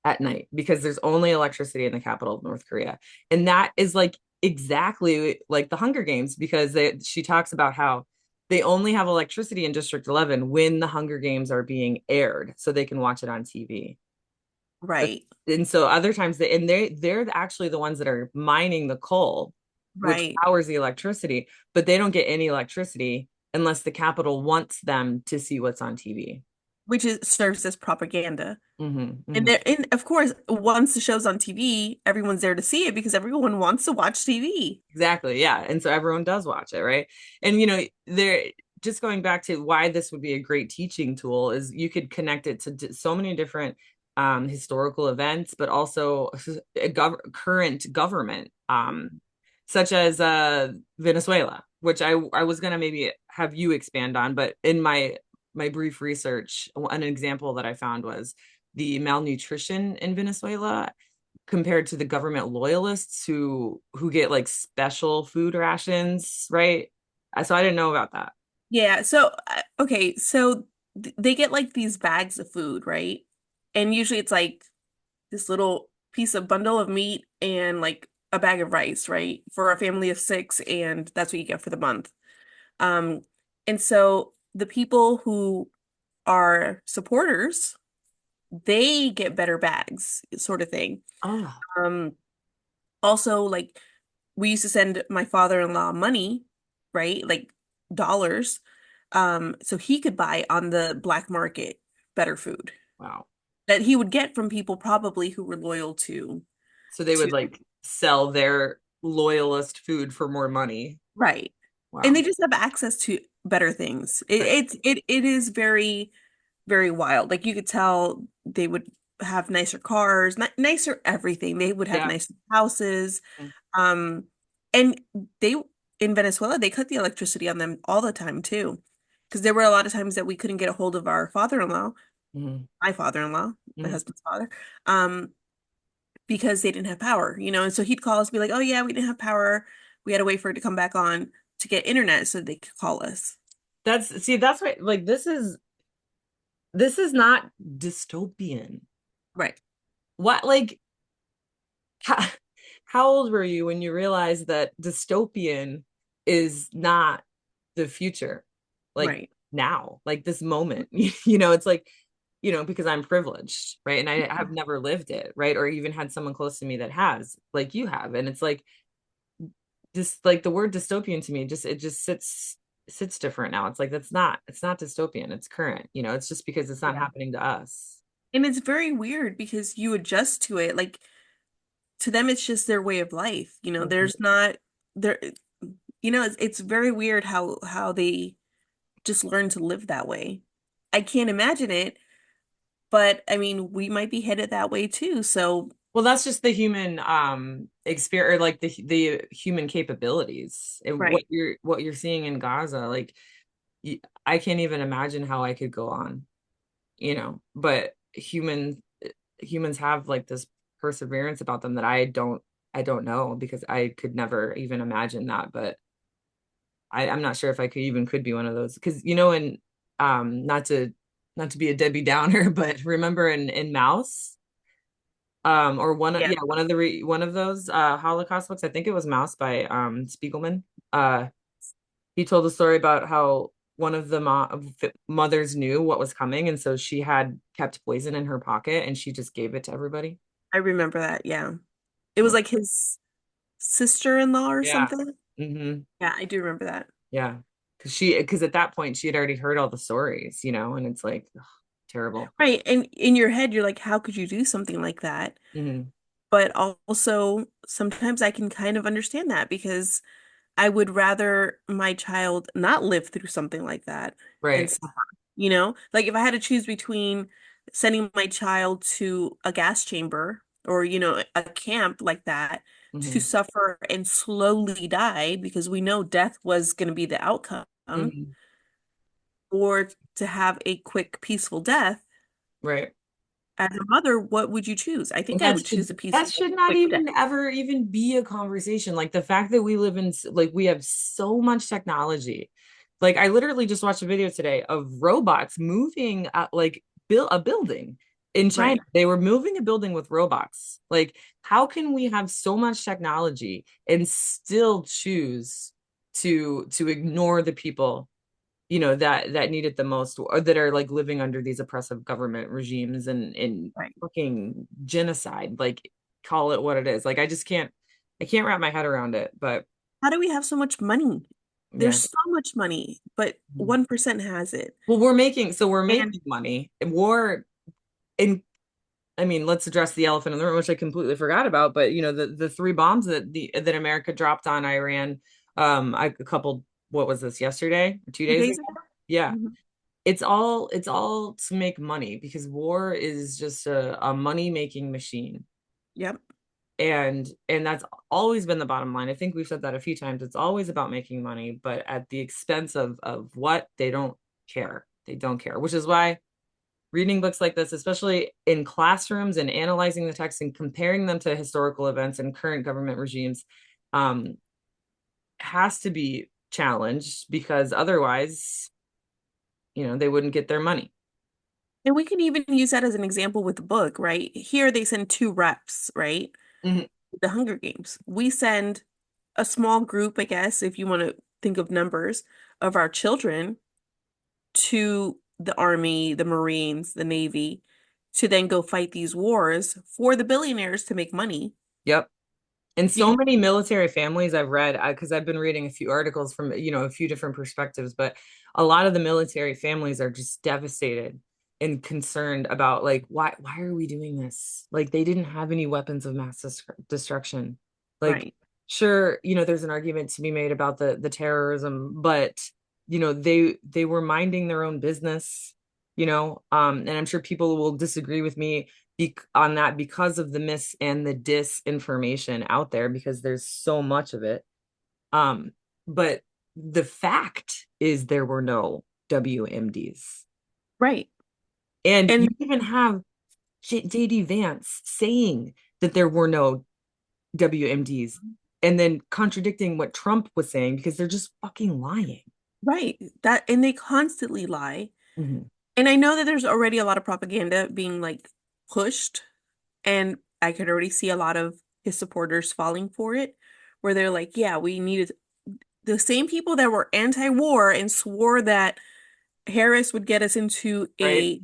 S2: at night because there's only electricity in the capital of North Korea. And that is like exactly like the Hunger Games because she talks about how they only have electricity in District 11 when the Hunger Games are being aired so they can watch it on TV. But
S1: Right.
S2: and so other times they're actually the ones that are mining the coal, which
S1: Right.
S2: powers the electricity, but they don't get any electricity unless the capital wants them to see what's on TV.
S1: Which is serves as propaganda.
S2: Hmm,
S1: And
S2: hmm.
S1: there, and of course, once the show's on TV, everyone's there to see it because everyone wants to watch TV.
S2: Exactly. Yeah. And so everyone does watch it, right? And there just going back to why this would be a great teaching tool is you could connect it to so many different historical events, but also current government, such as Venezuela, which I was gonna maybe have you expand on, but in my brief research, an example that I found was the malnutrition in Venezuela compared to the government loyalists who get like special food rations, right? So I didn't know about that.
S1: Yeah, so okay, so th they get like these bags of food, right? And usually it's like this little piece of bundle of meat and like a bag of rice, right? For a family of six, and that's what you get for the month. Um, and so the people who are supporters, they get better bags, sort of thing.
S2: Oh,
S1: Um, Also, like we used to send my father-in-law money, right? Like dollars, so he could buy on the black market better food
S2: wow.
S1: that he would get from people probably who were loyal
S2: So they
S1: to
S2: would like sell their loyalist food for more money.
S1: right. And
S2: Wow.
S1: they just have access to better things.
S2: Right.
S1: It is very, very wild. Like you could tell they would have nicer cars, nicer everything. They would have
S2: Yeah.
S1: nicer houses. Um, and they in Venezuela, they cut the electricity on them all the time too. Because there were a lot of times that we couldn't get a hold of our father-in-law,
S2: Hmm,
S1: my father-in-law, my
S2: hmm.
S1: husband's father, um, because they didn't have power, And so he'd call us, be like, "Oh yeah, we didn't have power. We had to wait for it to come back on to get internet so they could call us."
S2: That's right. Like this is not dystopian.
S1: Right,
S2: What like how, how old were you when you realized that dystopian is not the future? Like
S1: right.
S2: now, like this moment, it's like, because I'm privileged, right? And I have never lived it, right? Or even had someone close to me that has, like you have. And it's like just like the word dystopian to me, it just sits different now. It's like it's not dystopian, it's current, it's just because it's not
S1: Yeah.
S2: happening to us.
S1: And it's very weird because you adjust to it. Like to them, it's just their way of life.
S2: Mhm.
S1: There's not there. It's very weird how they just learn to live that way. I can't imagine it, but I mean, we might be headed that way too. So,
S2: Well, that's just the human experience, or like the human capabilities. And what
S1: right.
S2: you're seeing in Gaza, like I can't even imagine how I could go on, but humans have like this perseverance about them that I don't know because I could never even imagine that. But I'm not sure if I could be one of those because and not to be a Debbie Downer, but remember in Mouse, or
S1: Yeah,
S2: one of those Holocaust books, I think it was Mouse by Spiegelman. uh he told a story about how one of the mothers knew what was coming, and so she had kept poison in her pocket and she just gave it to everybody.
S1: I remember that. Yeah. It was
S2: Yeah.
S1: like his sister-in-law or
S2: Yeah.
S1: something.
S2: Hmm.
S1: Yeah, I do remember that.
S2: Yeah. Because at that point she had already heard all the stories, and it's like ugh. Terrible.
S1: Right. And in your head, you're like, how could you do something like that?
S2: Hmm.
S1: But also, sometimes I can kind of understand that because I would rather my child not live through something like that and
S2: Right.
S1: suffer, you know? Like if I had to choose between sending my child to a gas chamber or, a camp like that to
S2: Hmm.
S1: suffer and slowly die because we know death was going to be the outcome,
S2: Hmm.
S1: or to have a quick, peaceful death.
S2: Right.
S1: As a mother, what would you choose? I
S2: And
S1: think I would choose a
S2: that
S1: peaceful,
S2: should not
S1: quick death.
S2: even ever even be a conversation. Like the fact that we live in like we have so much technology. Like I literally just watched a video today of robots moving like build a building in China.
S1: Right.
S2: They were moving a building with robots. Like how can we have so much technology and still choose to ignore the people that need it the most, or that are like living under these oppressive government regimes and
S1: Right.
S2: fucking genocide, like call it what it is. Like I can't wrap my head around it, but
S1: How do we have so much money?
S2: yeah.
S1: There's so much money, but 1% has it.
S2: Well, we're
S1: And
S2: making money. War and I mean, let's address the elephant in the room, which I completely forgot about. But the three bombs that America dropped on Iran, a couple, what was this, yesterday or 2 days ago?
S1: 2 days ago?
S2: Yeah.
S1: Mhm.
S2: It's all to make money because war is just a money making machine.
S1: Yep.
S2: And that's always been the bottom line. I think we've said that a few times. It's always about making money, but at the expense of what they don't care. They don't care, which is why reading books like this, especially in classrooms and analyzing the text and comparing them to historical events and current government regimes, um, has to be challenged because otherwise, they wouldn't get their money.
S1: And we can even use that as an example with the book, right? Here they send two reps, right?
S2: Mhm.
S1: The Hunger Games. We send a small group, I guess, if you want to think of numbers, of our children to the Army, the Marines, the Navy, to then go fight these wars for the billionaires to make money.
S2: Yep. And so
S1: Because,
S2: many military families I've read, because I've been reading a few articles from, a few different perspectives, but a lot of the military families are just devastated and concerned about like, why are we doing this? Like they didn't have any weapons of mass destruction. Like,
S1: right,
S2: sure, there's an argument to be made about the terrorism, but they were minding their own business, and I'm sure people will disagree with me on that because of the mis and the disinformation out there because there's so much of it. But the fact is there were no WMDs.
S1: right.
S2: And you
S1: And
S2: even have JD Vance saying that there were no WMDs and then contradicting what Trump was saying because they're just fucking lying.
S1: right, and they constantly lie.
S2: Mhm.
S1: And I know that there's already a lot of propaganda being like pushed, and I could already see a lot of his supporters falling for it, where they're like, yeah, we needed the same people that were anti-war and swore that Harris would get us
S2: Right?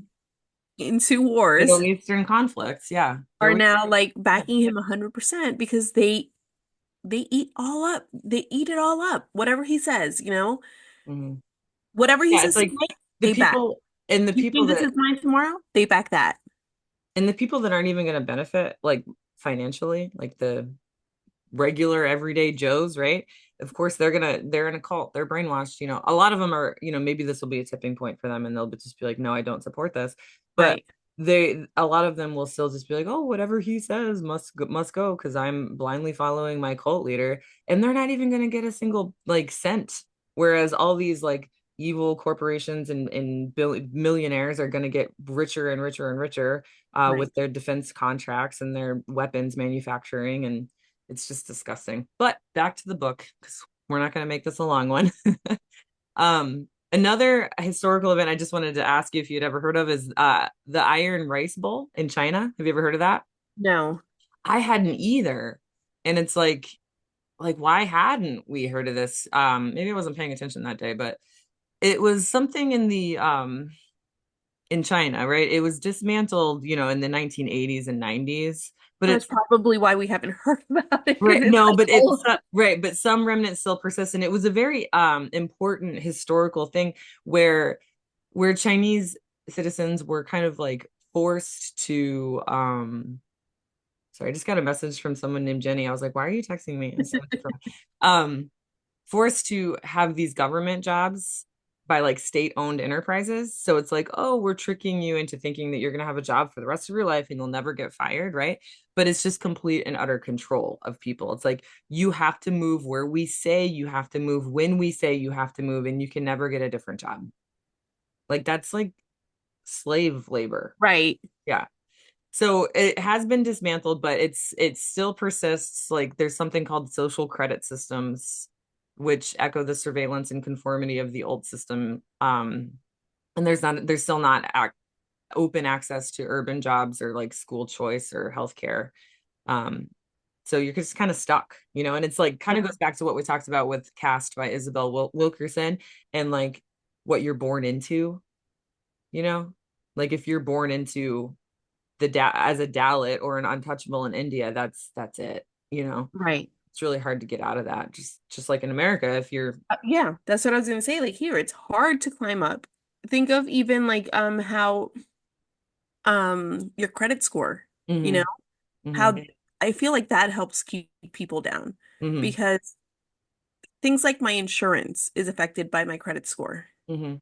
S1: into wars
S2: Middle Eastern conflicts. Yeah. Here
S1: are
S2: we
S1: now like
S2: go.
S1: backing him 100% because they eat all up. They eat it all up. Whatever he says.
S2: Mhm.
S1: Whatever he
S2: Yeah, it's
S1: says
S2: like
S1: tonight,
S2: the
S1: they back.
S2: people and the
S1: You
S2: people
S1: think this
S2: that
S1: is mine tomorrow? They back that.
S2: and the people that aren't even going to benefit like financially, like the regular everyday Joes, right? Of course they're in a cult. They're brainwashed, A lot of them are, maybe this will be a tipping point for them and they'll just be like, "No, I don't support this." But
S1: Right.
S2: a lot of them will still just be like, "Oh, whatever he says must go because I'm blindly following my cult leader." And they're not even going to get a single like cent. Whereas all these like evil corporations and millionaires are going to get richer and richer and richer
S1: Right.
S2: with their defense contracts and their weapons manufacturing, and it's just disgusting. But back to the book, because we're not going to make this a long one. Another historical event I just wanted to ask you if you'd ever heard of is the Iron Rice Bowl in China. Have you ever heard of that?
S1: No.
S2: I hadn't either. And it's like why hadn't we heard of this? Maybe I wasn't paying attention that day, but it was something in China, right? It was dismantled, in the 1980s and 90s, but
S1: That's
S2: it's
S1: probably why we haven't heard about it because
S2: right.
S1: it's
S2: No,
S1: like
S2: but
S1: all
S2: it's right, but some remnants still persist, and it was a very important historical thing where Chinese citizens were kind of like forced to sorry, I just got a message from someone named Jenny. I was like, why are you texting me? I saw it from forced to have these government jobs by like state-owned enterprises. So it's like, oh, we're tricking you into thinking that you're going to have a job for the rest of your life and you'll never get fired, right? But it's just complete and utter control of people. It's like you have to move where we say you have to move, when we say you have to move, and you can never get a different job. Like that's like slave labor.
S1: Right.
S2: Yeah. So it has been dismantled, but it still persists. Like there's something called social credit systems, which echo the surveillance and conformity of the old system. And there's still not open access to urban jobs or like school choice or healthcare. Um, so you're just kind of stuck, and it's like kind of
S1: Yeah.
S2: goes back to what we talked about with Cast by Isabel Wilkerson and like what you're born into, you know, like if you're born into as a Dalit or an untouchable in India, that's it.
S1: Right.
S2: It's really hard to get out of that. Just like in America, if you're
S1: Yeah, that's what I was gonna say. Like here, it's hard to climb up. Think of even like how your credit score, you know,
S2: mm-hmm, mm-hmm,
S1: how I feel like that helps keep people down
S2: mm-hmm,
S1: because things like my insurance is affected by my credit score.
S2: mm-hmm,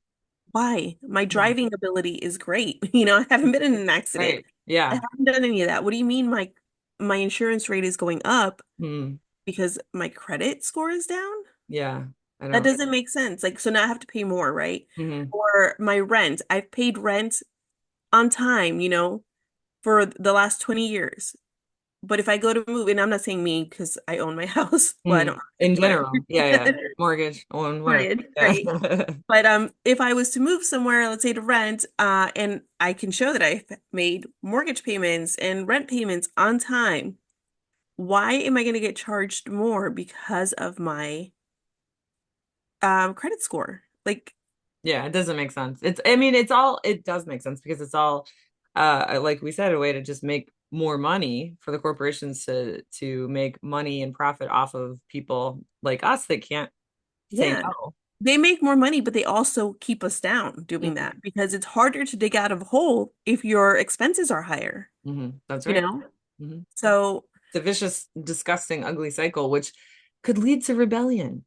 S1: Why? My
S2: yeah,
S1: driving ability is great. I haven't been in an accident.
S2: right,
S1: I
S2: yeah,
S1: haven't done any of that. What do you mean my insurance rate is going up
S2: mm,
S1: because my credit score is down?
S2: yeah, I
S1: That
S2: don't
S1: doesn't make sense. Like, so now I have to pay more, right?
S2: mm-hmm,
S1: Or my rent. I've paid rent on time, for the last 20 years. But if I go to move, and I'm not saying me because I own my house. Well, I
S2: mm-hmm.
S1: don't,
S2: In
S1: but
S2: general, yeah, mortgage on whatever,
S1: period,
S2: yeah,
S1: right? But if I was to move somewhere, let's say to rent, and I can show that I've made mortgage payments and rent payments on time, why am I going to get charged more because of my credit score? Like,
S2: yeah, it doesn't make sense. I mean, it does make sense because it's all, like we said, a way to just make more money for the corporations to make money and profit off of people like us that can't say
S1: yeah,
S2: no.
S1: they make more money, but they also keep us down doing
S2: Mhm,
S1: that because it's harder to dig out of a hole if your expenses are higher,
S2: mhm, that's
S1: you
S2: right.
S1: know?
S2: Mhm.
S1: So,
S2: It's a vicious, disgusting, ugly cycle, which could lead to rebellion,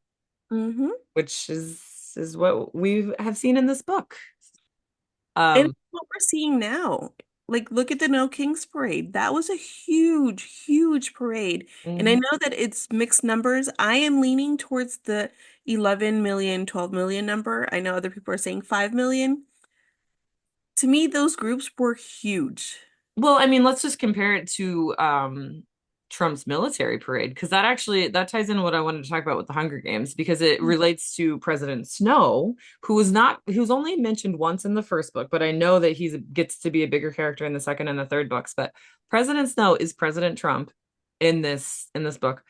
S1: mhm.
S2: which is what we have seen in this book.
S1: And
S2: Um,
S1: what we're seeing now, like look at the No Kings parade. That was a huge, huge parade. And I
S2: mhm.
S1: know that it's mixed numbers. I am leaning towards the 11 million, 12 million number. I know other people are saying 5 million. To me, those groups were huge.
S2: Well, I mean, let's just compare it to Trump's military parade because that ties into what I wanted to talk about with the Hunger Games because it relates to President Snow, who's only mentioned once in the first book, but I know that he gets to be a bigger character in the second and the third books. But President Snow is President Trump in this book,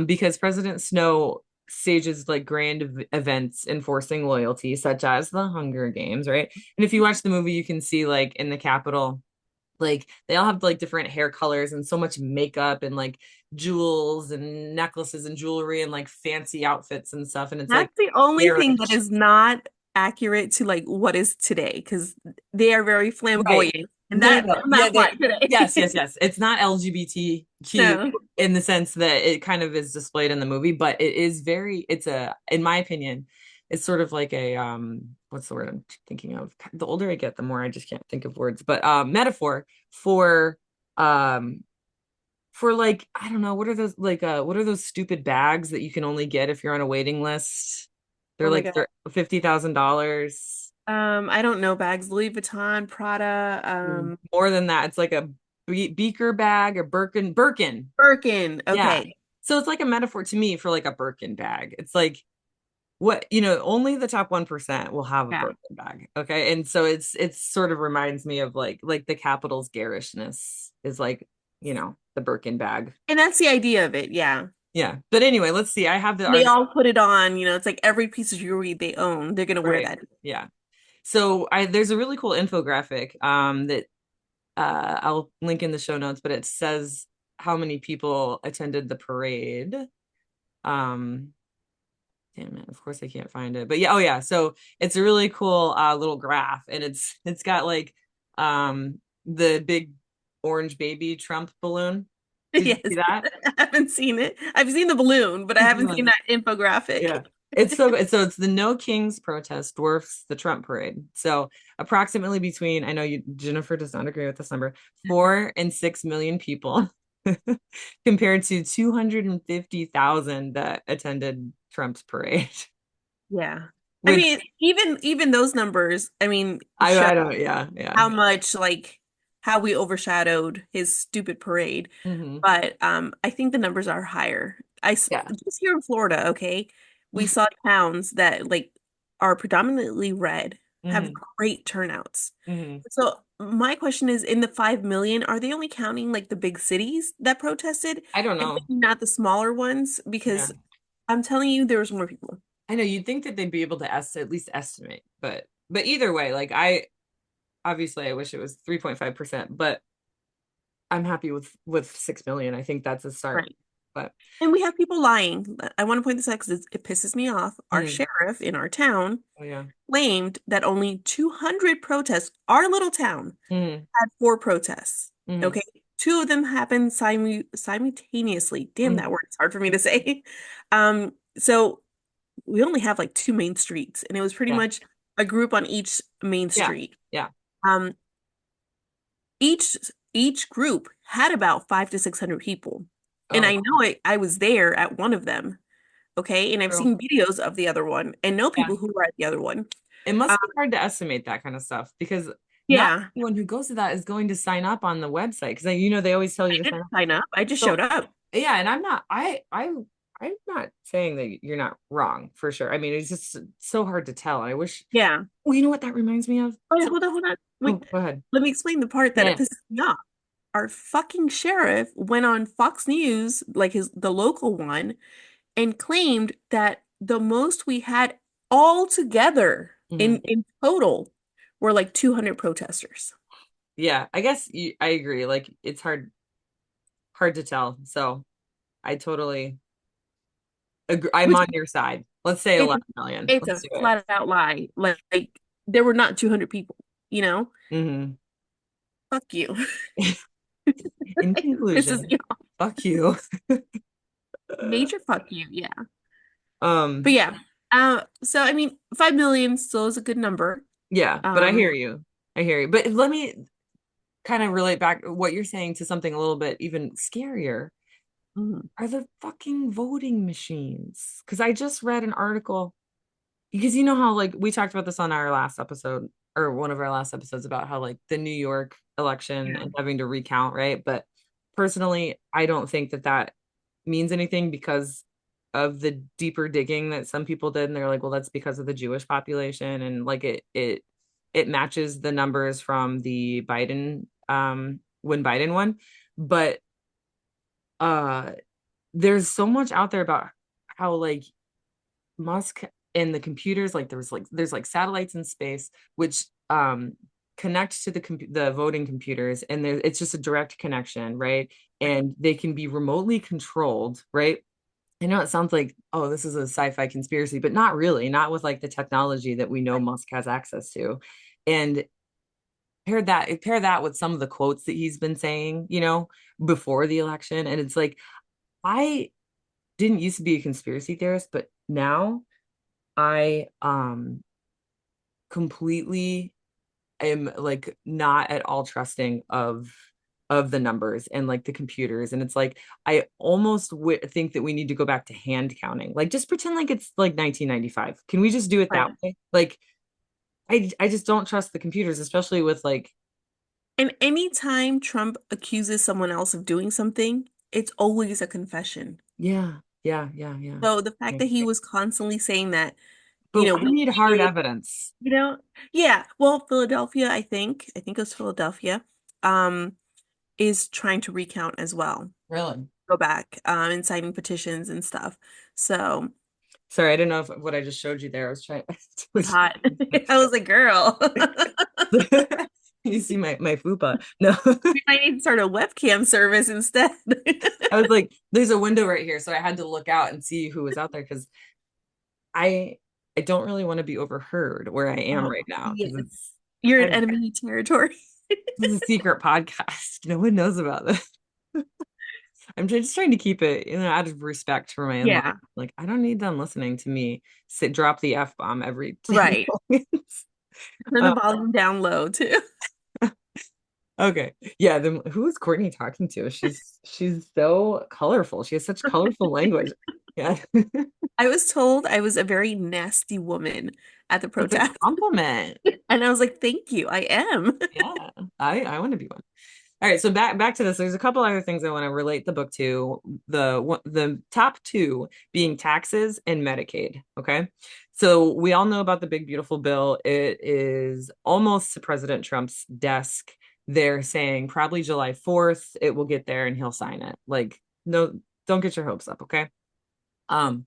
S2: because President Snow stages like grand events enforcing loyalty, such as the Hunger Games, right? And if you watch the movie, you can see like in the Capitol like they all have like different hair colors and so much makeup and like jewels and necklaces and jewelry and like fancy outfits and stuff and it's like
S1: That's the only thing that
S2: garish.
S1: is not accurate to like what is today, because they are very
S2: Right.
S1: flamboyant. And
S2: No, no,
S1: that
S2: no.
S1: will
S2: Yeah,
S1: not fly today.
S2: yes, yes, yes. It's not LGBTQ
S1: No.
S2: in the sense that it kind of is displayed in the movie, but it's in my opinion, it's sort of like a what's the word I'm thinking of? The older I get, the more I just can't think of words, but metaphor for um like I don't know, what are those stupid bags that you can only get if you're on a waiting list?
S1: Oh my
S2: They're
S1: God.
S2: $50,000.
S1: I don't know bags. Louis Vuitton, Prada,
S2: More than that. It's like a beaker bag or Birkin.
S1: Birkin.
S2: Yeah.
S1: Okay.
S2: So it's like a metaphor to me for like a Birkin bag. It's like only the top 1% will have a
S1: Yeah.
S2: Birkin bag. Okay. And so it's sort of reminds me of like the capital's garishness is like, the Birkin bag.
S1: And that's the idea of it. Yeah.
S2: Yeah. But anyway, let's see. I have the
S1: They
S2: article.
S1: all put it on, it's like every piece of jewelry they own, they're gonna wear
S2: Right.
S1: that.
S2: Yeah. So there's a really cool infographic that I'll link in the show notes, but it says how many people attended the parade. Um Damn it. Of course I can't find it. But yeah, oh yeah. So it's a really cool little graph and it's got like the big orange baby Trump balloon. Did you
S1: Yes,
S2: see that?
S1: I haven't seen it. I've seen the balloon, but I
S2: He's
S1: haven't seen
S2: like,
S1: that infographic.
S2: yeah. It's so good. So it's the No Kings protest dwarfs the Trump parade. So approximately between, I know you Jennifer does not agree with this number, 4 and 6 million people compared to 250,000 that attended Trump's parade.
S1: Yeah. I
S2: Which
S1: mean, even those numbers, I mean, show
S2: I don't, yeah, yeah.
S1: how much like how we overshadowed his stupid parade.
S2: Hmm.
S1: But I think the numbers are higher.
S2: Yeah.
S1: Just here in Florida, okay, we saw towns that like are predominantly red have
S2: Hmm.
S1: great turnouts.
S2: Hmm.
S1: So my question is, in the 5 million, are they only counting like the big cities that protested
S2: I don't
S1: and
S2: know.
S1: maybe not the smaller ones?
S2: Yeah.
S1: Because I'm telling you, there was more people.
S2: I know you'd think that they'd be able to at least estimate, but either way, like I obviously I wish it was 3.5%, but I'm happy with 6 million. I think that's a start.
S1: Right.
S2: But
S1: And we have people lying. I want to point this out because it pisses me off. Our
S2: mm,
S1: sheriff in our town
S2: oh yeah.
S1: claimed that only 200 protests, our little town,
S2: Hmm.
S1: had four protests.
S2: Hmm.
S1: Okay. Two of them happened simultaneously. Damn, that
S2: Hmm.
S1: word. It's hard for me to say. So we only have like two main streets, and it was pretty
S2: Yeah.
S1: much a group on each main
S2: Yeah.
S1: street.
S2: Yeah.
S1: Um, each each group had about 500 to 600 people. And
S2: Oh,
S1: I know I was there at one of them. Okay. And I've
S2: true.
S1: seen videos of the other one and know
S2: Yeah.
S1: people who were at the other one.
S2: It
S1: Um,
S2: must be hard to estimate that kind of stuff because not
S1: yeah,
S2: everyone who goes to that is going to sign up on the website because they always tell
S1: I
S2: you to sign
S1: didn't
S2: up.
S1: sign up. I just
S2: So
S1: showed up.
S2: yeah, and I'm not saying that you're not wrong for sure. I mean, it's just so hard to tell. I wish.
S1: Yeah.
S2: Well, you know what that reminds me of?
S1: Oh, yeah,
S2: So,
S1: hold on, hold on.
S2: oh,
S1: Wait,
S2: go ahead.
S1: let me explain the part that
S2: Yeah.
S1: it pisses me off. Our fucking sheriff went on Fox News, like the local one, and claimed that the most we had all together
S2: Hmm.
S1: in total were like 200 protesters.
S2: Yeah, I agree. Like it's hard to tell. So I totally agree. I'm
S1: Which
S2: on your side. Let's say
S1: it's
S2: 11 million.
S1: it's
S2: Let's
S1: a
S2: do it.
S1: flat out lie. Like there were not 200 people, you know?
S2: Hmm.
S1: Fuck you.
S2: In
S1: This is
S2: conclusion, fuck you.
S1: major fuck you. Yeah. But
S2: Um,
S1: yeah. So I mean, 5 million still is a good number.
S2: yeah, but I
S1: Um,
S2: hear you. I hear you. But let me kind of relate back what you're saying to something a little bit even scarier
S1: mhm.
S2: are the fucking voting machines. Because I just read an article, because you know how like we talked about this on our last episode or one of our last episodes about how like the New York election
S1: Yeah.
S2: and having to recount, right? But personally, I don't think that that means anything because of the deeper digging that some people did, and they're like, well, that's because of the Jewish population, and like it matches the numbers from the Biden when Biden won, but uh there's so much out there about how like Musk and the computers, like there's like satellites in space which connect to the voting computers, and it's just a direct connection, right? And they can be remotely controlled, right? I know it sounds like, oh, this is a sci-fi conspiracy, but not really, not with like the technology that we know Musk has access to. And pair that with some of the quotes that he's been saying, before the election. And it's like, I didn't used to be a conspiracy theorist, but now I completely am like not at all trusting of the numbers and like the computers, and it's like I almost think that we need to go back to hand counting, like just pretend like it's like 1995. Can we just do it that
S1: Right.
S2: way? Like I just don't trust the computers, especially with like
S1: And anytime Trump accuses someone else of doing something, it's always a confession.
S2: yeah, yeah, yeah, yeah,
S1: So the fact
S2: yeah.
S1: that he was constantly saying that,
S2: But I
S1: we
S2: need hard
S1: cheated,
S2: evidence.
S1: you know, yeah. Well, Philadelphia, I think it was Philadelphia, um, is trying to recount as well.
S2: Really?
S1: Go back, and signing petitions and stuff. So
S2: Sorry, I don't know if what I just showed you there. I was trying
S1: it's hot. I was like, girl,
S2: you see my fupa. No.
S1: we might need to start a webcam service instead.
S2: I was like, there's a window right here, so I had to look out and see who was out there because I I don't really want to be overheard where I am
S1: Oh,
S2: right now because
S1: yes. You're in
S2: I'm
S1: enemy territory.
S2: this is a secret podcast. No one knows about this. I'm just trying to keep it, out of respect for my in-laws.
S1: Yeah,
S2: Like, I don't need them listening to me drop the F-bomb every 10
S1: right.
S2: seconds.
S1: Turn
S2: Uh,
S1: the volume down low too.
S2: okay. Yeah, then who is Courtney talking to? She's so colorful. She has such colorful language. Yeah.
S1: I was told I was a very nasty woman at the
S2: That's a
S1: protest.
S2: compliment.
S1: And I was like, thank you, I am.
S2: Yeah. I want to be one. All right, so back to this. There's a couple other things I want to relate the book to. The top two being taxes and Medicaid. Okay, so we all know about the big beautiful bill. It is almost to President Trump's desk. They're saying probably July 4th it will get there and he'll sign it. Like, no, don't get your hopes up. Okay. Um,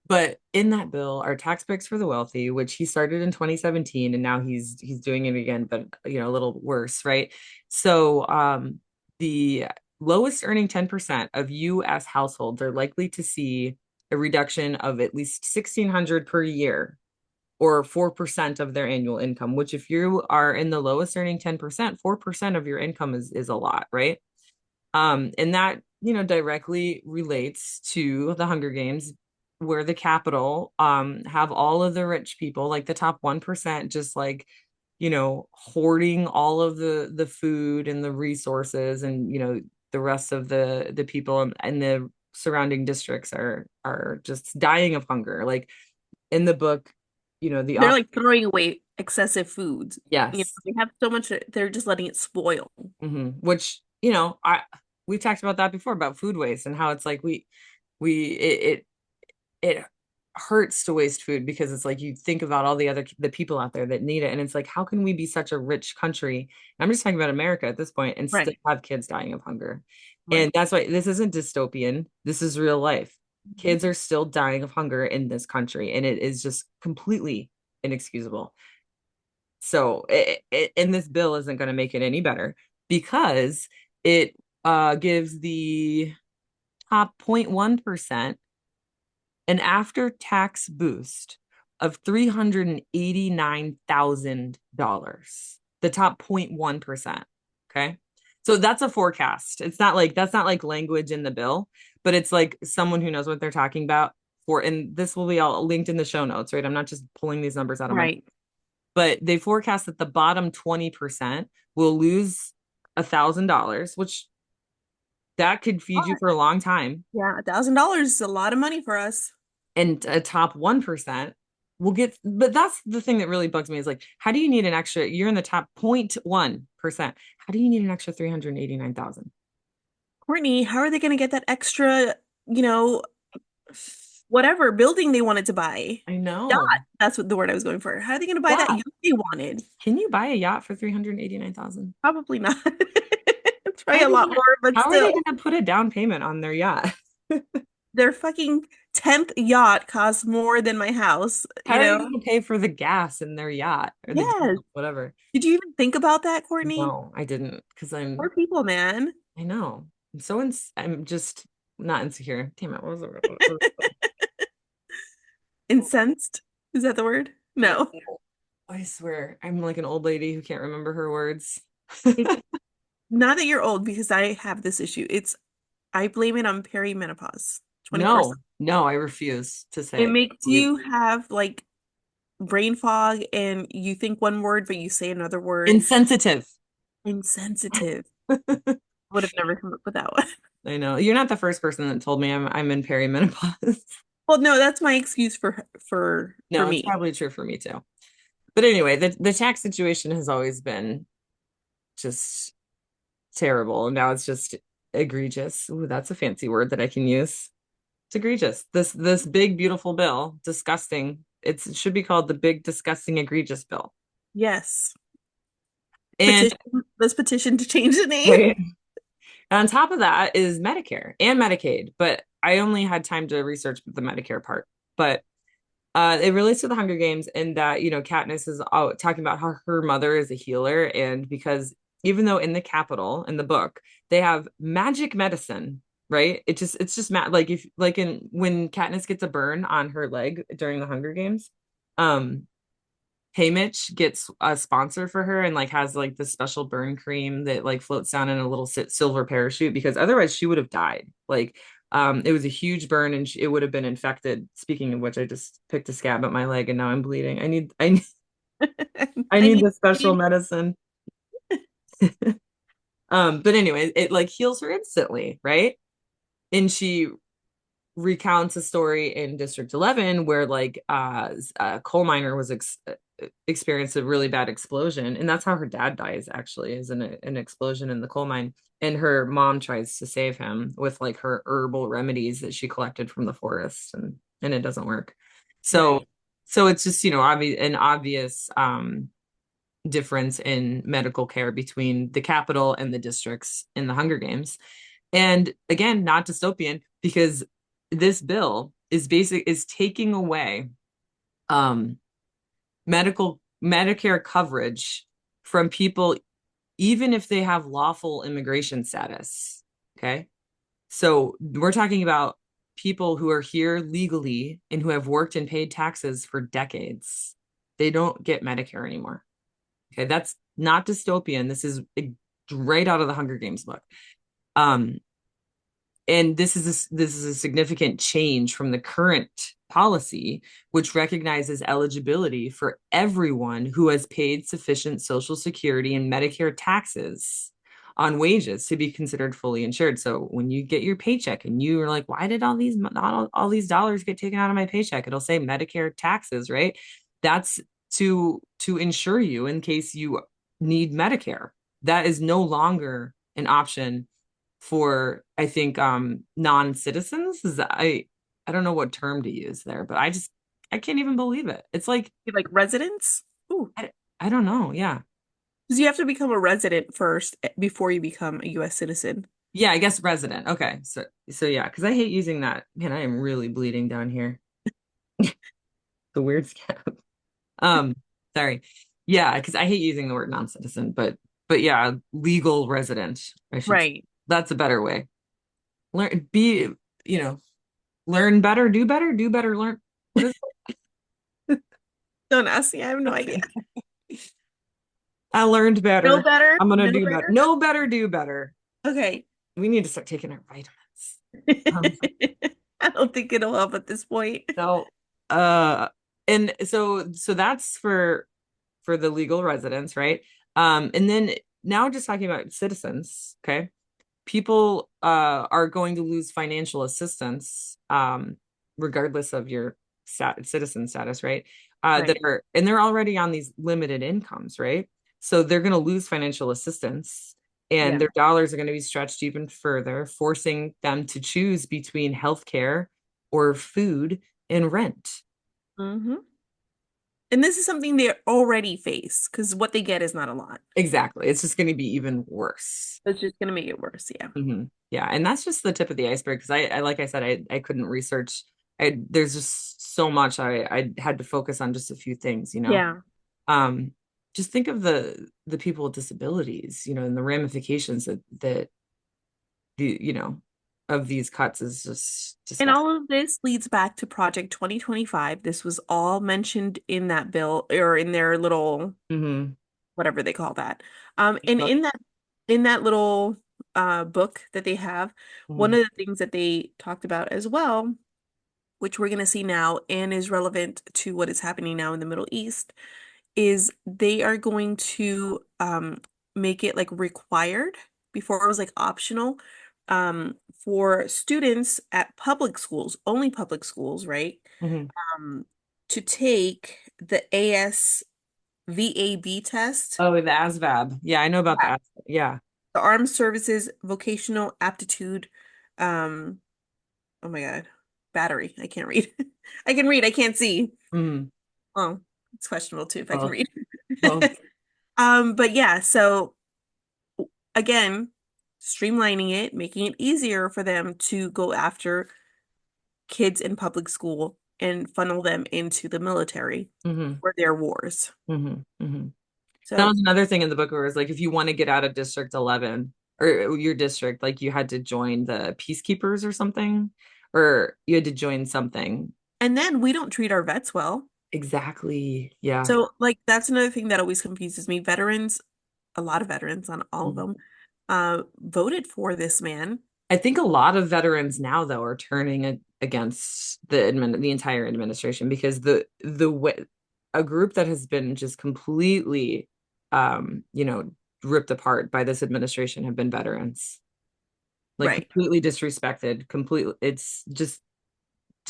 S2: but in that bill are tax breaks for the wealthy, which he started in 2017, and now he's doing it again, but a little worse, right? So the lowest earning 10% of US households are likely to see a reduction of at least 1,600 per year or 4% of their annual income, which if you are in the lowest earning 10%, 4% of your income is a lot, right? And that, directly relates to the Hunger Games, where the Capitol have all of the rich people, like the top 1%, just like, hoarding all of the food and the resources, and the rest of the people and the surrounding districts are just dying of hunger. Like in the book, the
S1: They're
S2: author,
S1: like throwing away excessive foods.
S2: yes.
S1: They have so much, they're just letting it spoil.
S2: Which, we talked about that before about food waste and how it's like it hurts to waste food because it's like you think about all the people out there that need it, and it's like, how can we be such a rich country? And I'm just talking about America at this point and still
S1: Right,
S2: have kids dying of hunger. And
S1: right.
S2: that's why this isn't dystopian. This is real life.
S1: Mhm.
S2: Kids are still dying of hunger in this country, and it is just completely inexcusable. So, and this bill isn't going to make it any better because it gives the top 0.1% an after tax boost of $389,000. The top 0.1%. Okay. So that's a forecast. That's not like language in the bill, but it's like someone who knows what they're talking about and this will be all linked in the show notes, right? I'm not just pulling these numbers out of my,
S1: Right.
S2: but they forecast that the bottom 20% will lose $1,000, which that could feed you
S1: Lot.
S2: for a long time.
S1: Yeah, $1,000 is a lot of money for us.
S2: And a top 1% will get, but that's the thing that really bugs me is like, how do you need an extra, you're in the top 0.1%. How do you need an extra 389,000?
S1: Courtney, how are they going to get that extra, you know, whatever building they wanted to buy?
S2: I
S1: Yacht.
S2: know.
S1: That's what the word I was going for. How are they going to buy that
S2: Yeah.
S1: yacht they wanted?
S2: Can you buy a yacht for 389,000?
S1: Probably not. It's
S2: How
S1: probably
S2: are
S1: a
S2: they
S1: lot
S2: gonna
S1: more, but
S2: how are they
S1: still,
S2: gonna put a down payment on their yacht?
S1: their fucking 10th yacht costs more than my house,
S2: How are they gonna pay for the gas in their yacht or the
S1: Yes.
S2: diesel, whatever?
S1: Did you even think about that, Courtney?
S2: No, I didn't because
S1: Poor people, man.
S2: I know. I'm just not insecure. Damn it, what was it?
S1: Incensed? Is that the word?
S2: No,
S1: No.
S2: I swear, I'm like an old lady who can't remember her words.
S1: It's not that you're old because I have this issue. I blame it on perimenopause 24/7.
S2: No, I refuse to
S1: It
S2: say.
S1: makes you have like brain fog and you think one word but you say another word.
S2: Insensitive.
S1: Insensitive. Would have never come up with that one.
S2: I know. You're not the first person that told me I'm in perimenopause.
S1: Well, no, that's my excuse for
S2: No, it's
S1: me.
S2: probably true for me too. But anyway, the tax situation has always been just terrible. And now it's just egregious. Ooh, that's a fancy word that I can use. It's egregious. This big beautiful bill, disgusting. It should be called the big disgusting egregious bill.
S1: Yes.
S2: And
S1: Petition, let's petition to change the name.
S2: wait, on top of that is Medicare and Medicaid, but I only had time to research the Medicare part. But it relates to the Hunger Games in that, Katniss is talking about how her mother is a healer. And because even though in the Capitol, in the book, they have magic medicine, right? It's just mad. Like if like in when Katniss gets a burn on her leg during the Hunger Games, um, Haymitch gets a sponsor for her and like has like this special burn cream that like floats down in a little silver parachute because otherwise she would have died. Like it was a huge burn and it would have been infected. Speaking of which, I just picked a scab at my leg and now I'm bleeding. I
S1: I
S2: need
S1: need
S2: the special
S1: to
S2: medicine. But anyway, it like heals her instantly, right? And she recounts a story in District 11 where like a coal miner was experienced a really bad explosion, and that's how her dad dies actually, is in an explosion in the coal mine. And her mom tries to save him with like her herbal remedies that she collected from the forest, and it doesn't work. So
S1: right.
S2: so it's just, you know, an obvious difference in medical care between the capital and the districts in the Hunger Games. And again, not dystopian because this bill is taking away um medical Medicare coverage from people even if they have lawful immigration status. Okay? So we're talking about people who are here legally and who have worked and paid taxes for decades. They don't get Medicare anymore. Okay, that's not dystopian. This is right out of the Hunger Games book. Um, and this is a significant change from the current policy, which recognizes eligibility for everyone who has paid sufficient Social Security and Medicare taxes on wages to be considered fully insured. So when you get your paycheck and you are like, why did all these dollars get taken out of my paycheck? It'll say Medicare taxes, right? That's to insure you in case you need Medicare. That is no longer an option for I think non-citizens. I don't know what term to use there, but I can't even believe it. It's like
S1: Like residents? Ooh.
S2: I don't know. Yeah.
S1: Because you have to become a resident first before you become a US citizen.
S2: Yeah, I guess resident. Okay. So yeah, because I hate using that. Man, I am really bleeding down here. The weird scab. Um, sorry. Yeah, because I hate using the word non-citizen, but yeah, legal resident, I should say.
S1: Right.
S2: That's a better way. Learn be, you know, learn better, do better, learn. What is
S1: Don't ask me. I have no idea.
S2: I learned
S1: Know
S2: better.
S1: better?
S2: I'm gonna
S1: Know
S2: do better.
S1: better?
S2: Know better, do better.
S1: Okay.
S2: We need to start taking our vitamins. Um,
S1: I don't think it'll help at this point.
S2: so, uh, and so that's for the legal residents, right? And then now just talking about citizens, okay? People are going to lose financial assistance, regardless of your citizen status, right? That
S1: Right.
S2: are and they're already on these limited incomes, right? So they're going to lose financial assistance, and
S1: Yeah.
S2: their dollars are going to be stretched even further, forcing them to choose between healthcare or food and rent.
S1: hmm And this is something they already face because what they get is not a lot.
S2: Exactly. It's just going to be even worse.
S1: It's just going to make it worse. Yeah.
S2: Yeah, and that's just the tip of the iceberg because I like I said, I couldn't research. There's just so much. I had to focus on just a few things, you know.
S1: Yeah.
S2: Um, just think of the people with disabilities, you know, and the ramifications that the you know of these cuts is just
S1: And
S2: disgusting.
S1: all of this leads back to Project 2025. This was all mentioned in that bill or in their little
S2: Hmm.
S1: whatever they call that. And in that little book that they have, one
S2: Hmm.
S1: of the things that they talked about as well, which we're going to see now and is relevant to what is happening now in the Middle East, is they are going to make it like required before it was like optional for students at public schools, only public schools, right?
S2: Hmm.
S1: Um, to take the ASVAB test,
S2: Oh, the ASVAB. Yeah, I know about the ASVAB. Yeah.
S1: the Armed Services Vocational Aptitude. Um, oh my God, battery. I can't read. I can read. I can't see.
S2: Hmm.
S1: Oh, it's questionable too if I can
S2: Both.
S1: read.
S2: Both.
S1: But yeah, so again, streamlining it, making it easier for them to go after kids in public school and funnel them into the military
S2: Hmm.
S1: for their wars.
S2: Hmm. Hmm. That
S1: So,
S2: was another thing in the book where it was like, if you want to get out of District 11, or your district, like you had to join the peacekeepers or something, or you had to join something.
S1: And then we don't treat our vets well.
S2: Exactly. Yeah.
S1: So, like, that's another thing that always confuses me. Veterans, a lot of veterans, on all of
S2: Mhm.
S1: them, voted for this man.
S2: I think a lot of veterans now though are turning against the entire administration because the way a group that has been just completely you know ripped apart by this administration have been veterans. Like
S1: Right.
S2: completely disrespected, completely it's just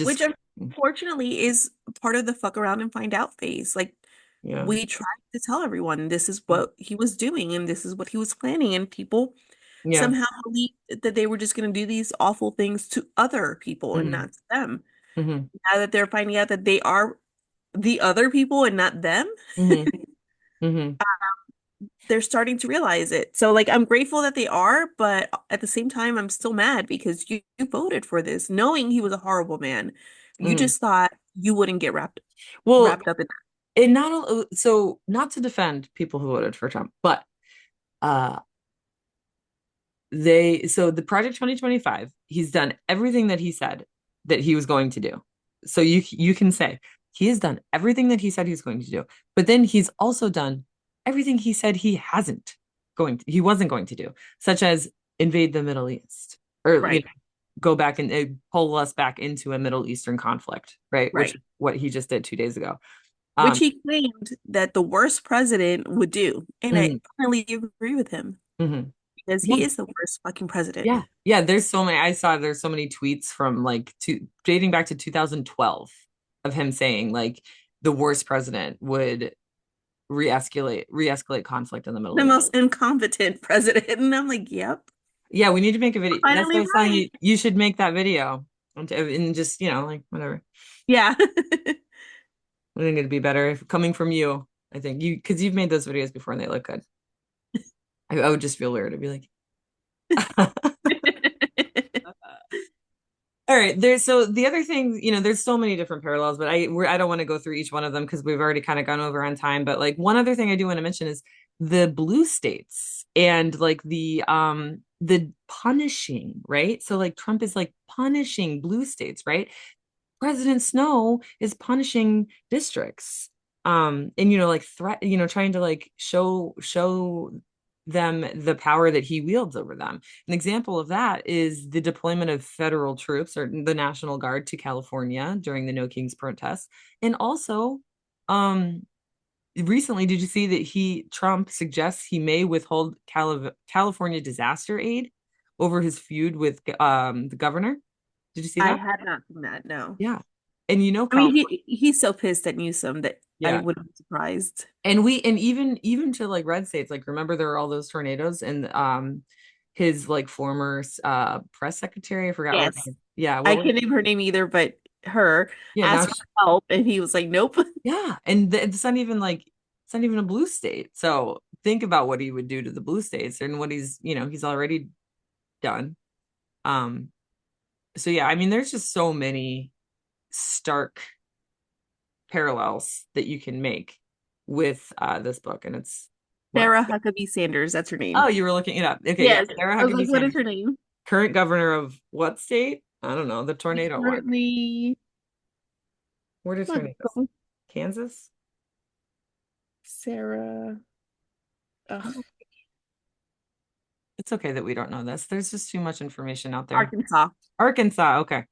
S1: Which unfortunately is part of the fuck around and find out phase. Like,
S2: yeah.
S1: we tried to tell everyone this is what he was doing and this is what he was planning, and people
S2: Yeah.
S1: somehow believed that they were just going to do these awful things to other people and
S2: Hmm.
S1: not to them.
S2: Hmm.
S1: Now that they're finding out that they are the other people and not them,
S2: Hmm. Hmm.
S1: they're starting to realize it. So, like, I'm grateful that they are, but at the same time, I'm still mad because you voted for this, knowing he was a horrible man. You
S2: Hmm.
S1: just thought you wouldn't get
S2: Well,
S1: wrapped up in
S2: it not so not to defend people who voted for Trump, but uh the Project 2025, he's done everything that he said that he was going to do. So you can say he has done everything that he said he's going to do, but then he's also done everything he said he wasn't going to do, such as invade the Middle East or
S1: right,
S2: go back and pull us back into a Middle Eastern conflict, right? Which
S1: right.
S2: is what he just did 2 days ago.
S1: Which
S2: Um,
S1: he claimed that the worst president would do. And I
S2: mhm,
S1: finally agree with him
S2: mhm.
S1: because
S2: Yeah.
S1: he is the worst fucking president.
S2: Yeah. Yeah, there's so many tweets from like dating back to 2012 of him saying like the worst president would re-escalate conflict in the Middle
S1: The
S2: East.
S1: most incompetent president. And I'm like, yep,
S2: Yeah, we need to make a video. That's
S1: finally
S2: what I was telling
S1: right.
S2: you. You should make that video and just, like whatever.
S1: Yeah.
S2: I think it'd be better if coming from you. I think you because you've made those videos before and they look good. I would just feel weird. I'd be like, all right, so the other thing, there's so many different parallels, but I don't want to go through each one of them because we've already kind of gone over on time. But like one other thing I do want to mention is the blue states and like the punishing, right? So like Trump is like punishing blue states, right? President Snow is punishing districts. And like threat, trying to like show them the power that he wields over them. An example of that is the deployment of federal troops or the National Guard to California during the No Kings protests. And also, recently, did you see that Trump suggests he may withhold California disaster aid over his feud with the governor? Did you see
S1: I
S2: that?
S1: had not seen that, no.
S2: Yeah. And
S1: I mean,
S2: California,
S1: he's so pissed at Newsom that I
S2: yeah.
S1: wouldn't be surprised.
S2: And even to like red states, like remember there were all those tornadoes and his like former press secretary, I forgot what
S1: Yes.
S2: yeah,
S1: I
S2: what was
S1: can't name her name either, but her
S2: yeah, now
S1: asked for help, and he was like, nope.
S2: yeah, and it's not even a blue state. So think about what he would do to the blue states and what he's already done. Um so yeah, I mean there's just so many stark parallels that you can make with this book and it's what
S1: Sarah Huckabee Sanders, that's her
S2: oh,
S1: name.
S2: you were looking it up. Okay, yeah.
S1: Yes.
S2: Sarah
S1: I was like,
S2: Huckabee
S1: what is
S2: Sanders,
S1: her name?
S2: current governor of what state? I don't know, the
S1: She's
S2: tornado one.
S1: currently,
S2: Where did
S1: come on,
S2: tornadoes?
S1: Google.
S2: Kansas?
S1: Sarah,
S2: Oh,
S1: ugh,
S2: it's okay that we don't know this. There's just too much information out there.
S1: Arkansas.
S2: Arkansas, okay.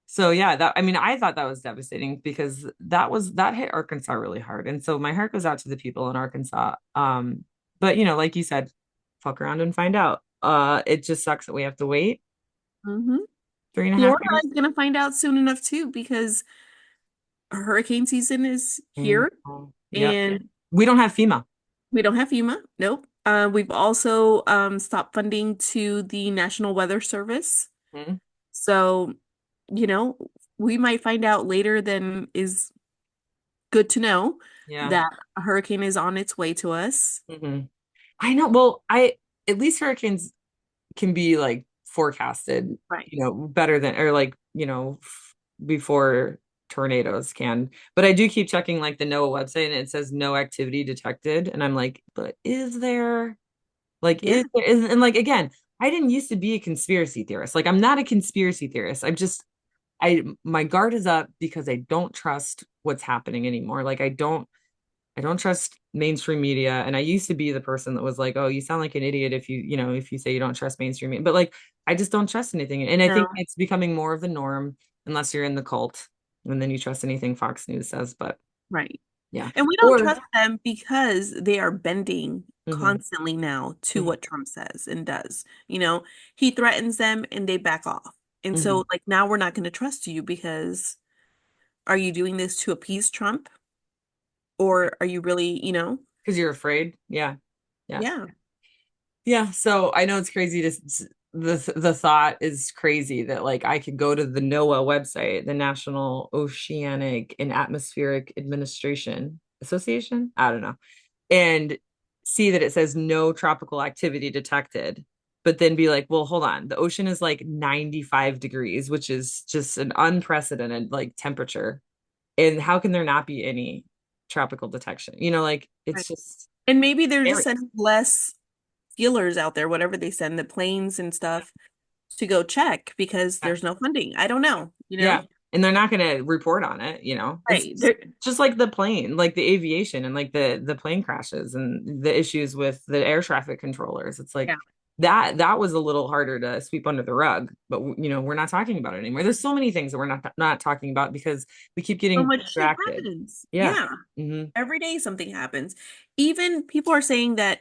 S2: So yeah, that I mean, I thought that was devastating because that hit Arkansas really hard. And so my heart goes out to the people in Arkansas. But like you said, fuck around and find out. It just sucks that we have to wait
S1: Hmm.
S2: 3.5 years.
S1: Florida is gonna find out soon enough too, because hurricane season is
S2: Mm,
S1: here,
S2: oh, yeah.
S1: and
S2: We don't have FEMA.
S1: we don't have FEMA. Nope. We've also stopped funding to the National Weather Service.
S2: Mhm.
S1: So, you know, we might find out later than is good to know
S2: Yeah.
S1: that a hurricane is on its way to us.
S2: Hmm. I know. Well, I at least hurricanes can be like forecasted,
S1: Right.
S2: better than or like, before tornadoes can. But I do keep checking like the NOAA website and it says no activity detected. And I'm like, but is there? Like,
S1: Yeah.
S2: and like, again, I didn't used to be a conspiracy theorist. Like, I'm not a conspiracy theorist. My guard is up because I don't trust what's happening anymore. Like, I don't trust mainstream media. And I used to be the person that was like, oh, you sound like an idiot if if you say you don't trust mainstream media. But like, I just don't trust anything. And I think
S1: No.
S2: it's becoming more of the norm unless you're in the cult. And then you trust anything Fox News says. But
S1: Right.
S2: yeah.
S1: And we don't
S2: Or,
S1: trust them because they are bending
S2: mhm,
S1: constantly now to
S2: mhm,
S1: what Trump says and does. He threatens them and they back off. And
S2: mhm.
S1: so, like, now we're not going to trust you because are you doing this to appease Trump or are you really,
S2: Because you're afraid. Yeah. Yeah.
S1: yeah,
S2: Yeah, so I know it's crazy the thought is crazy that like I could go to the NOAA website, the National Oceanic and Atmospheric Administration Association, I don't know, and see that it says no tropical activity detected, but then be like, well, hold on, the ocean is like 95 degrees, which is just an unprecedented like temperature. And how can there not be any tropical detection? Like
S1: right.
S2: it's just
S1: And maybe they're just
S2: scary.
S1: sending less feelers out there, whatever they send, the planes and stuff to go check because
S2: Yeah.
S1: there's no funding. I don't know,
S2: Yeah. And they're not going to report on it. It's
S1: Right. They're,
S2: just like the plane, like the aviation and like the plane crashes and the issues with the air traffic controllers. It's like
S1: yeah.
S2: that was a little harder to sweep under the rug, but we're not talking about it anymore. There's so many things that we're not talking about because we keep
S1: So
S2: getting
S1: much shit
S2: distracted.
S1: happens.
S2: Yeah.
S1: Yeah.
S2: Hmm.
S1: Every day something happens. Even people are saying that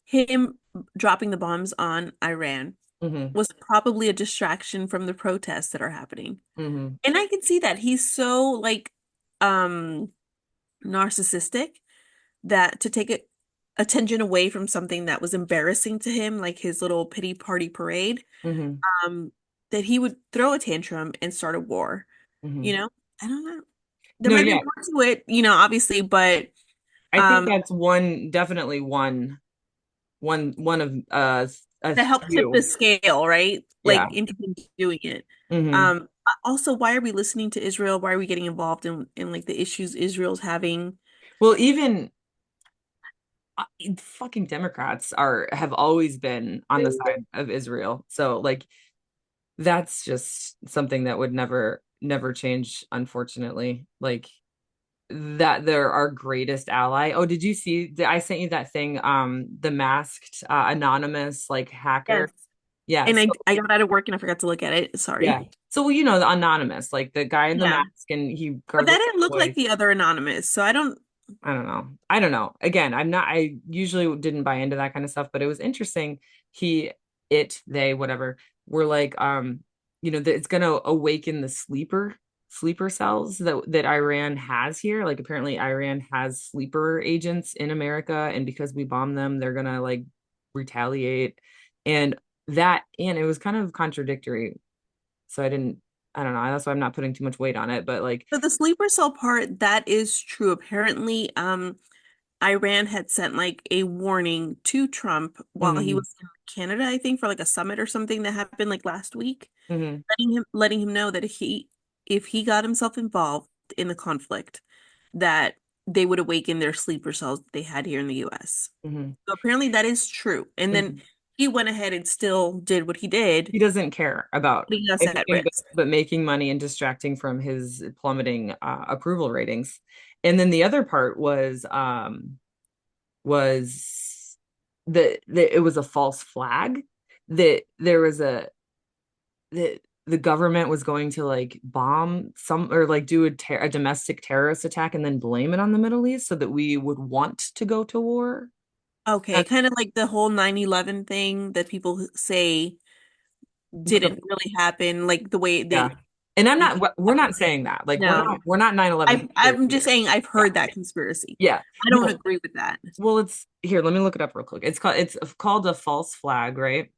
S1: him dropping the bombs on Iran
S2: Hmm.
S1: was probably a distraction from the protests that are happening.
S2: Hmm.
S1: And I can see that he's so like um narcissistic that to take it attention away from something that was embarrassing to him, like his little pity party parade,
S2: Hmm.
S1: um, that he would throw a tantrum and start a war.
S2: Hmm.
S1: You know? I don't know. There
S2: No,
S1: might be
S2: yeah.
S1: more to it, obviously, but
S2: I think
S1: um
S2: that's definitely one of a
S1: to help tip the
S2: few.
S1: scale, right?
S2: Yeah.
S1: Like into him doing it.
S2: Hmm.
S1: Also, why are we listening to Israel? Why are we getting involved in like the issues Israel's having?
S2: Well, even fucking Democrats have always been on the side of Israel. So like that's just something that would never change, unfortunately. Like that they're our greatest ally. Oh, did you see I sent you that thing, the masked anonymous like hacker?
S1: Yes.
S2: Yeah.
S1: And
S2: So
S1: I got out of work and I forgot to look at it.
S2: yeah.
S1: Sorry.
S2: So well, the anonymous, like the guy in the
S1: Yeah.
S2: mask and he
S1: But that
S2: gargles
S1: didn't look
S2: his
S1: like
S2: voice.
S1: the other anonymous. So I don't.
S2: I don't know. I don't know. Again, I usually didn't buy into that kind of stuff, but it was interesting. They, whatever, were like, that it's gonna awaken the sleeper cells that Iran has here. Like apparently Iran has sleeper agents in America, and because we bomb them, they're gonna like retaliate. And and it was kind of contradictory. So I don't know. That's why I'm not putting too much weight on it, but like,
S1: So the sleeper cell part, that is true. Apparently, Iran had sent like a warning to Trump while he
S2: mhm,
S1: was in Canada, I think, for like a summit or something that happened like last week,
S2: mhm,
S1: letting him know that if he got himself involved in the conflict, that they would awaken their sleeper cells that they had here in the US.
S2: mhm,
S1: So apparently that is true. And then
S2: mhm.
S1: he went ahead and still did what he did,
S2: He doesn't care about
S1: putting us at
S2: anything
S1: risk.
S2: but making money and distracting from his plummeting approval ratings. And then the other part was that it was a false flag, that there was that the government was going to like bomb some or like do a domestic terrorist attack and then blame it on the Middle East so that we would want to go to war.
S1: Okay,
S2: That's
S1: kind of like the whole 9/11 thing that people say
S2: but the
S1: didn't really happen, like the way
S2: yeah.
S1: they
S2: And we're not
S1: happened.
S2: saying that. Like
S1: No,
S2: we're not 9/11
S1: I'm
S2: conspiracy
S1: just
S2: theorists.
S1: saying I've
S2: Yeah.
S1: heard that conspiracy.
S2: Yeah.
S1: I don't
S2: No.
S1: agree with that.
S2: Well, it's here. Let me look it up real quick. It's called a false flag, right?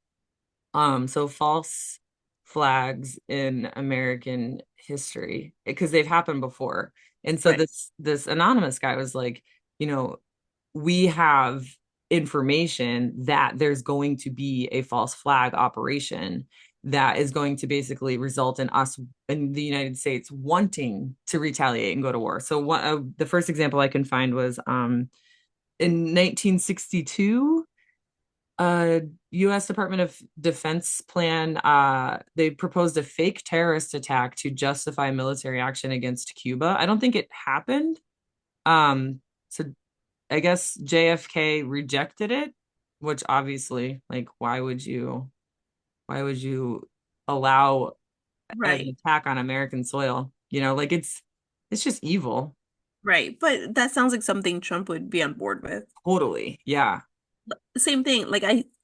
S2: So false flags in American history because they've happened before. And so
S1: Right.
S2: this anonymous guy was like, you know, we have information that there's going to be a false flag operation that is going to basically result in us in the United States wanting to retaliate and go to war. So the first example I can find was in 1962 U.S. Department of Defense plan, they proposed a fake terrorist attack to justify military action against Cuba. I don't think it happened. So I guess JFK rejected it, which obviously, like, why would you allow an
S1: Right.
S2: attack on American soil? Like it's just evil.
S1: Right. But that sounds like something Trump would be on board with.
S2: Totally. Yeah.
S1: Same thing. Like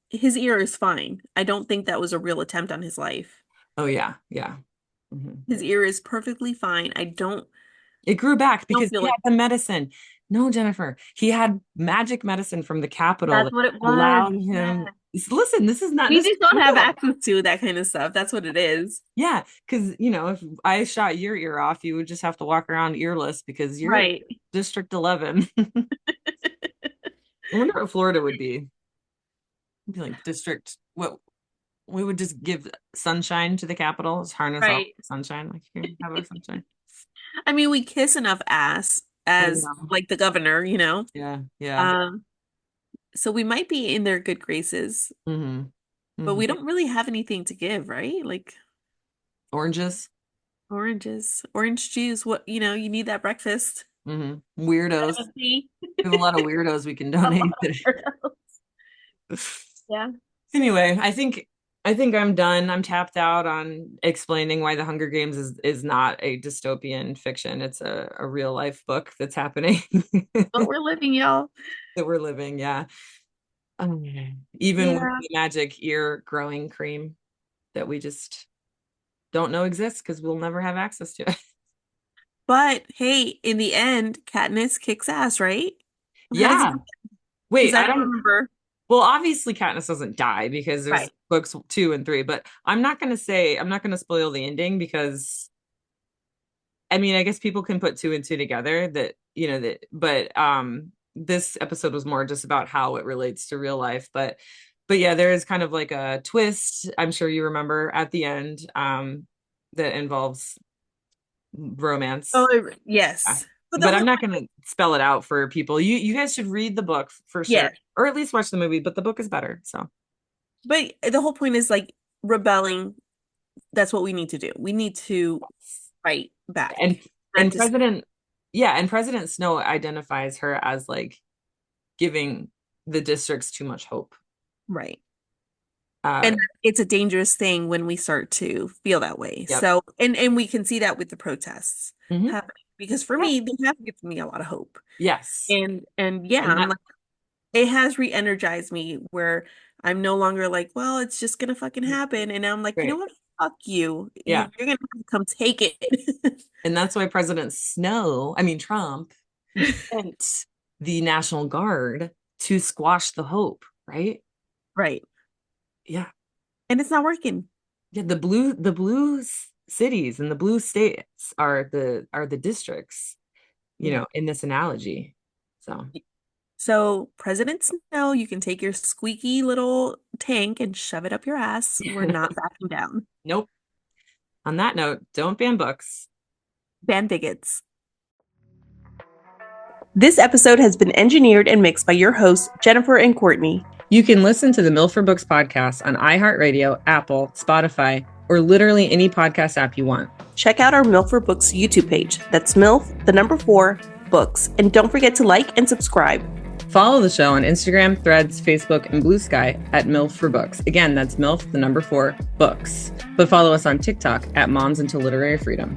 S1: his ear is fine. I don't think that was a real attempt on his life.
S2: Oh yeah. Yeah. Mhm.
S1: His ear is perfectly fine.
S2: It grew back
S1: Don't
S2: because
S1: feel
S2: he had
S1: like
S2: the medicine. No, Jennifer, he had magic medicine from the Capitol
S1: that's
S2: that
S1: what it was.
S2: allowed
S1: Yeah.
S2: him. Listen, this is not
S1: We
S2: this is
S1: just don't have
S2: real.
S1: access to that kind of stuff. That's what it is.
S2: Yeah, because if I shot your ear off, you would just have to walk around earless because you're
S1: Right.
S2: District 11. I wonder what Florida would be. It'd be like district. What we would just give sunshine to the Capitol, just harness off
S1: Right.
S2: sunshine. Like here, have a sunshine.
S1: I mean, we kiss enough ass
S2: I
S1: as
S2: know.
S1: like the governor, you know.
S2: Yeah, yeah.
S1: Um, so we might be in their good graces,
S2: Mm-hmm.
S1: but we
S2: Mm-hmm.
S1: don't really have anything to give, right? Like
S2: Oranges.
S1: oranges, orange juice. What, you need that breakfast.
S2: Mm-hmm. Weirdos.
S1: Vitamin C.
S2: We have a lot of weirdos we can
S1: A lot
S2: donate.
S1: of Oreos. Yeah.
S2: Anyway, I think I'm done. I'm tapped out on explaining why The Hunger Games is not a dystopian fiction. It's a real life book that's happening
S1: But we're living, y'all.
S2: that we're living. Yeah. Um, Even with
S1: Yeah.
S2: the magic ear growing cream that we just don't know exists because we'll never have access to it.
S1: But hey, in the end, Katniss kicks ass, right? How does it?
S2: Yeah.
S1: Because
S2: Wait,
S1: I
S2: I
S1: don't
S2: don't.
S1: remember.
S2: Well, obviously Katniss doesn't die because there's
S1: Right.
S2: books 2 and 3, but I'm not gonna spoil the ending because I mean, I guess people can put 2 and 2 together but this episode was more just about how it relates to real life. But yeah, there is kind of like a twist, I'm sure you remember at the end, that involves romance.
S1: Oh,
S2: Yeah.
S1: yes. But the
S2: But I'm
S1: whole
S2: not gonna spell it out for people. You guys should read the book for sure.
S1: yeah,
S2: Or at least watch the movie, but the book is better. So
S1: but the whole point is like rebelling. That's what we need to do. We need to fight back.
S2: and
S1: Not
S2: and
S1: just
S2: President Snow identifies her as like giving the districts too much hope.
S1: right.
S2: Uh,
S1: And it's a dangerous thing when we start to feel that way.
S2: yep.
S1: So, and we can see that with the protests
S2: Hmm.
S1: happening because for
S2: Yeah.
S1: me, they have given me a lot of hope.
S2: Yes.
S1: And yeah,
S2: And
S1: I'm
S2: that,
S1: like it has re-energized me where I'm no longer like, well, it's just gonna fucking happen. And now I'm like, you know
S2: great.
S1: what? Fuck you.
S2: Yeah.
S1: You're gonna have to come take it.
S2: And that's why Trump sent the National Guard to squash the hope, right?
S1: Right.
S2: Yeah.
S1: And it's not working.
S2: Yeah. The blue cities and the blue states are the districts,
S1: Yeah.
S2: in this analogy. So,
S1: So, President Snow, you can take your squeaky little tank and shove it up your ass. We're not backing down.
S2: nope. On that note, don't ban books.
S1: Ban bigots. This episode has been engineered and mixed by your hosts, Jennifer and Courtney.
S2: You can listen to the Milford Books podcast on iHeartRadio, Apple, Spotify, or literally any podcast app you want.
S1: Check out our Milford Books YouTube page. That's MILF, the number 4, books. And don't forget to like and subscribe.
S2: Follow the show on Instagram, Threads, Facebook, and Blue Sky at MILF for Books. Again, that's MILF, the number 4, books. But follow us on TikTok at Moms into Literary Freedom.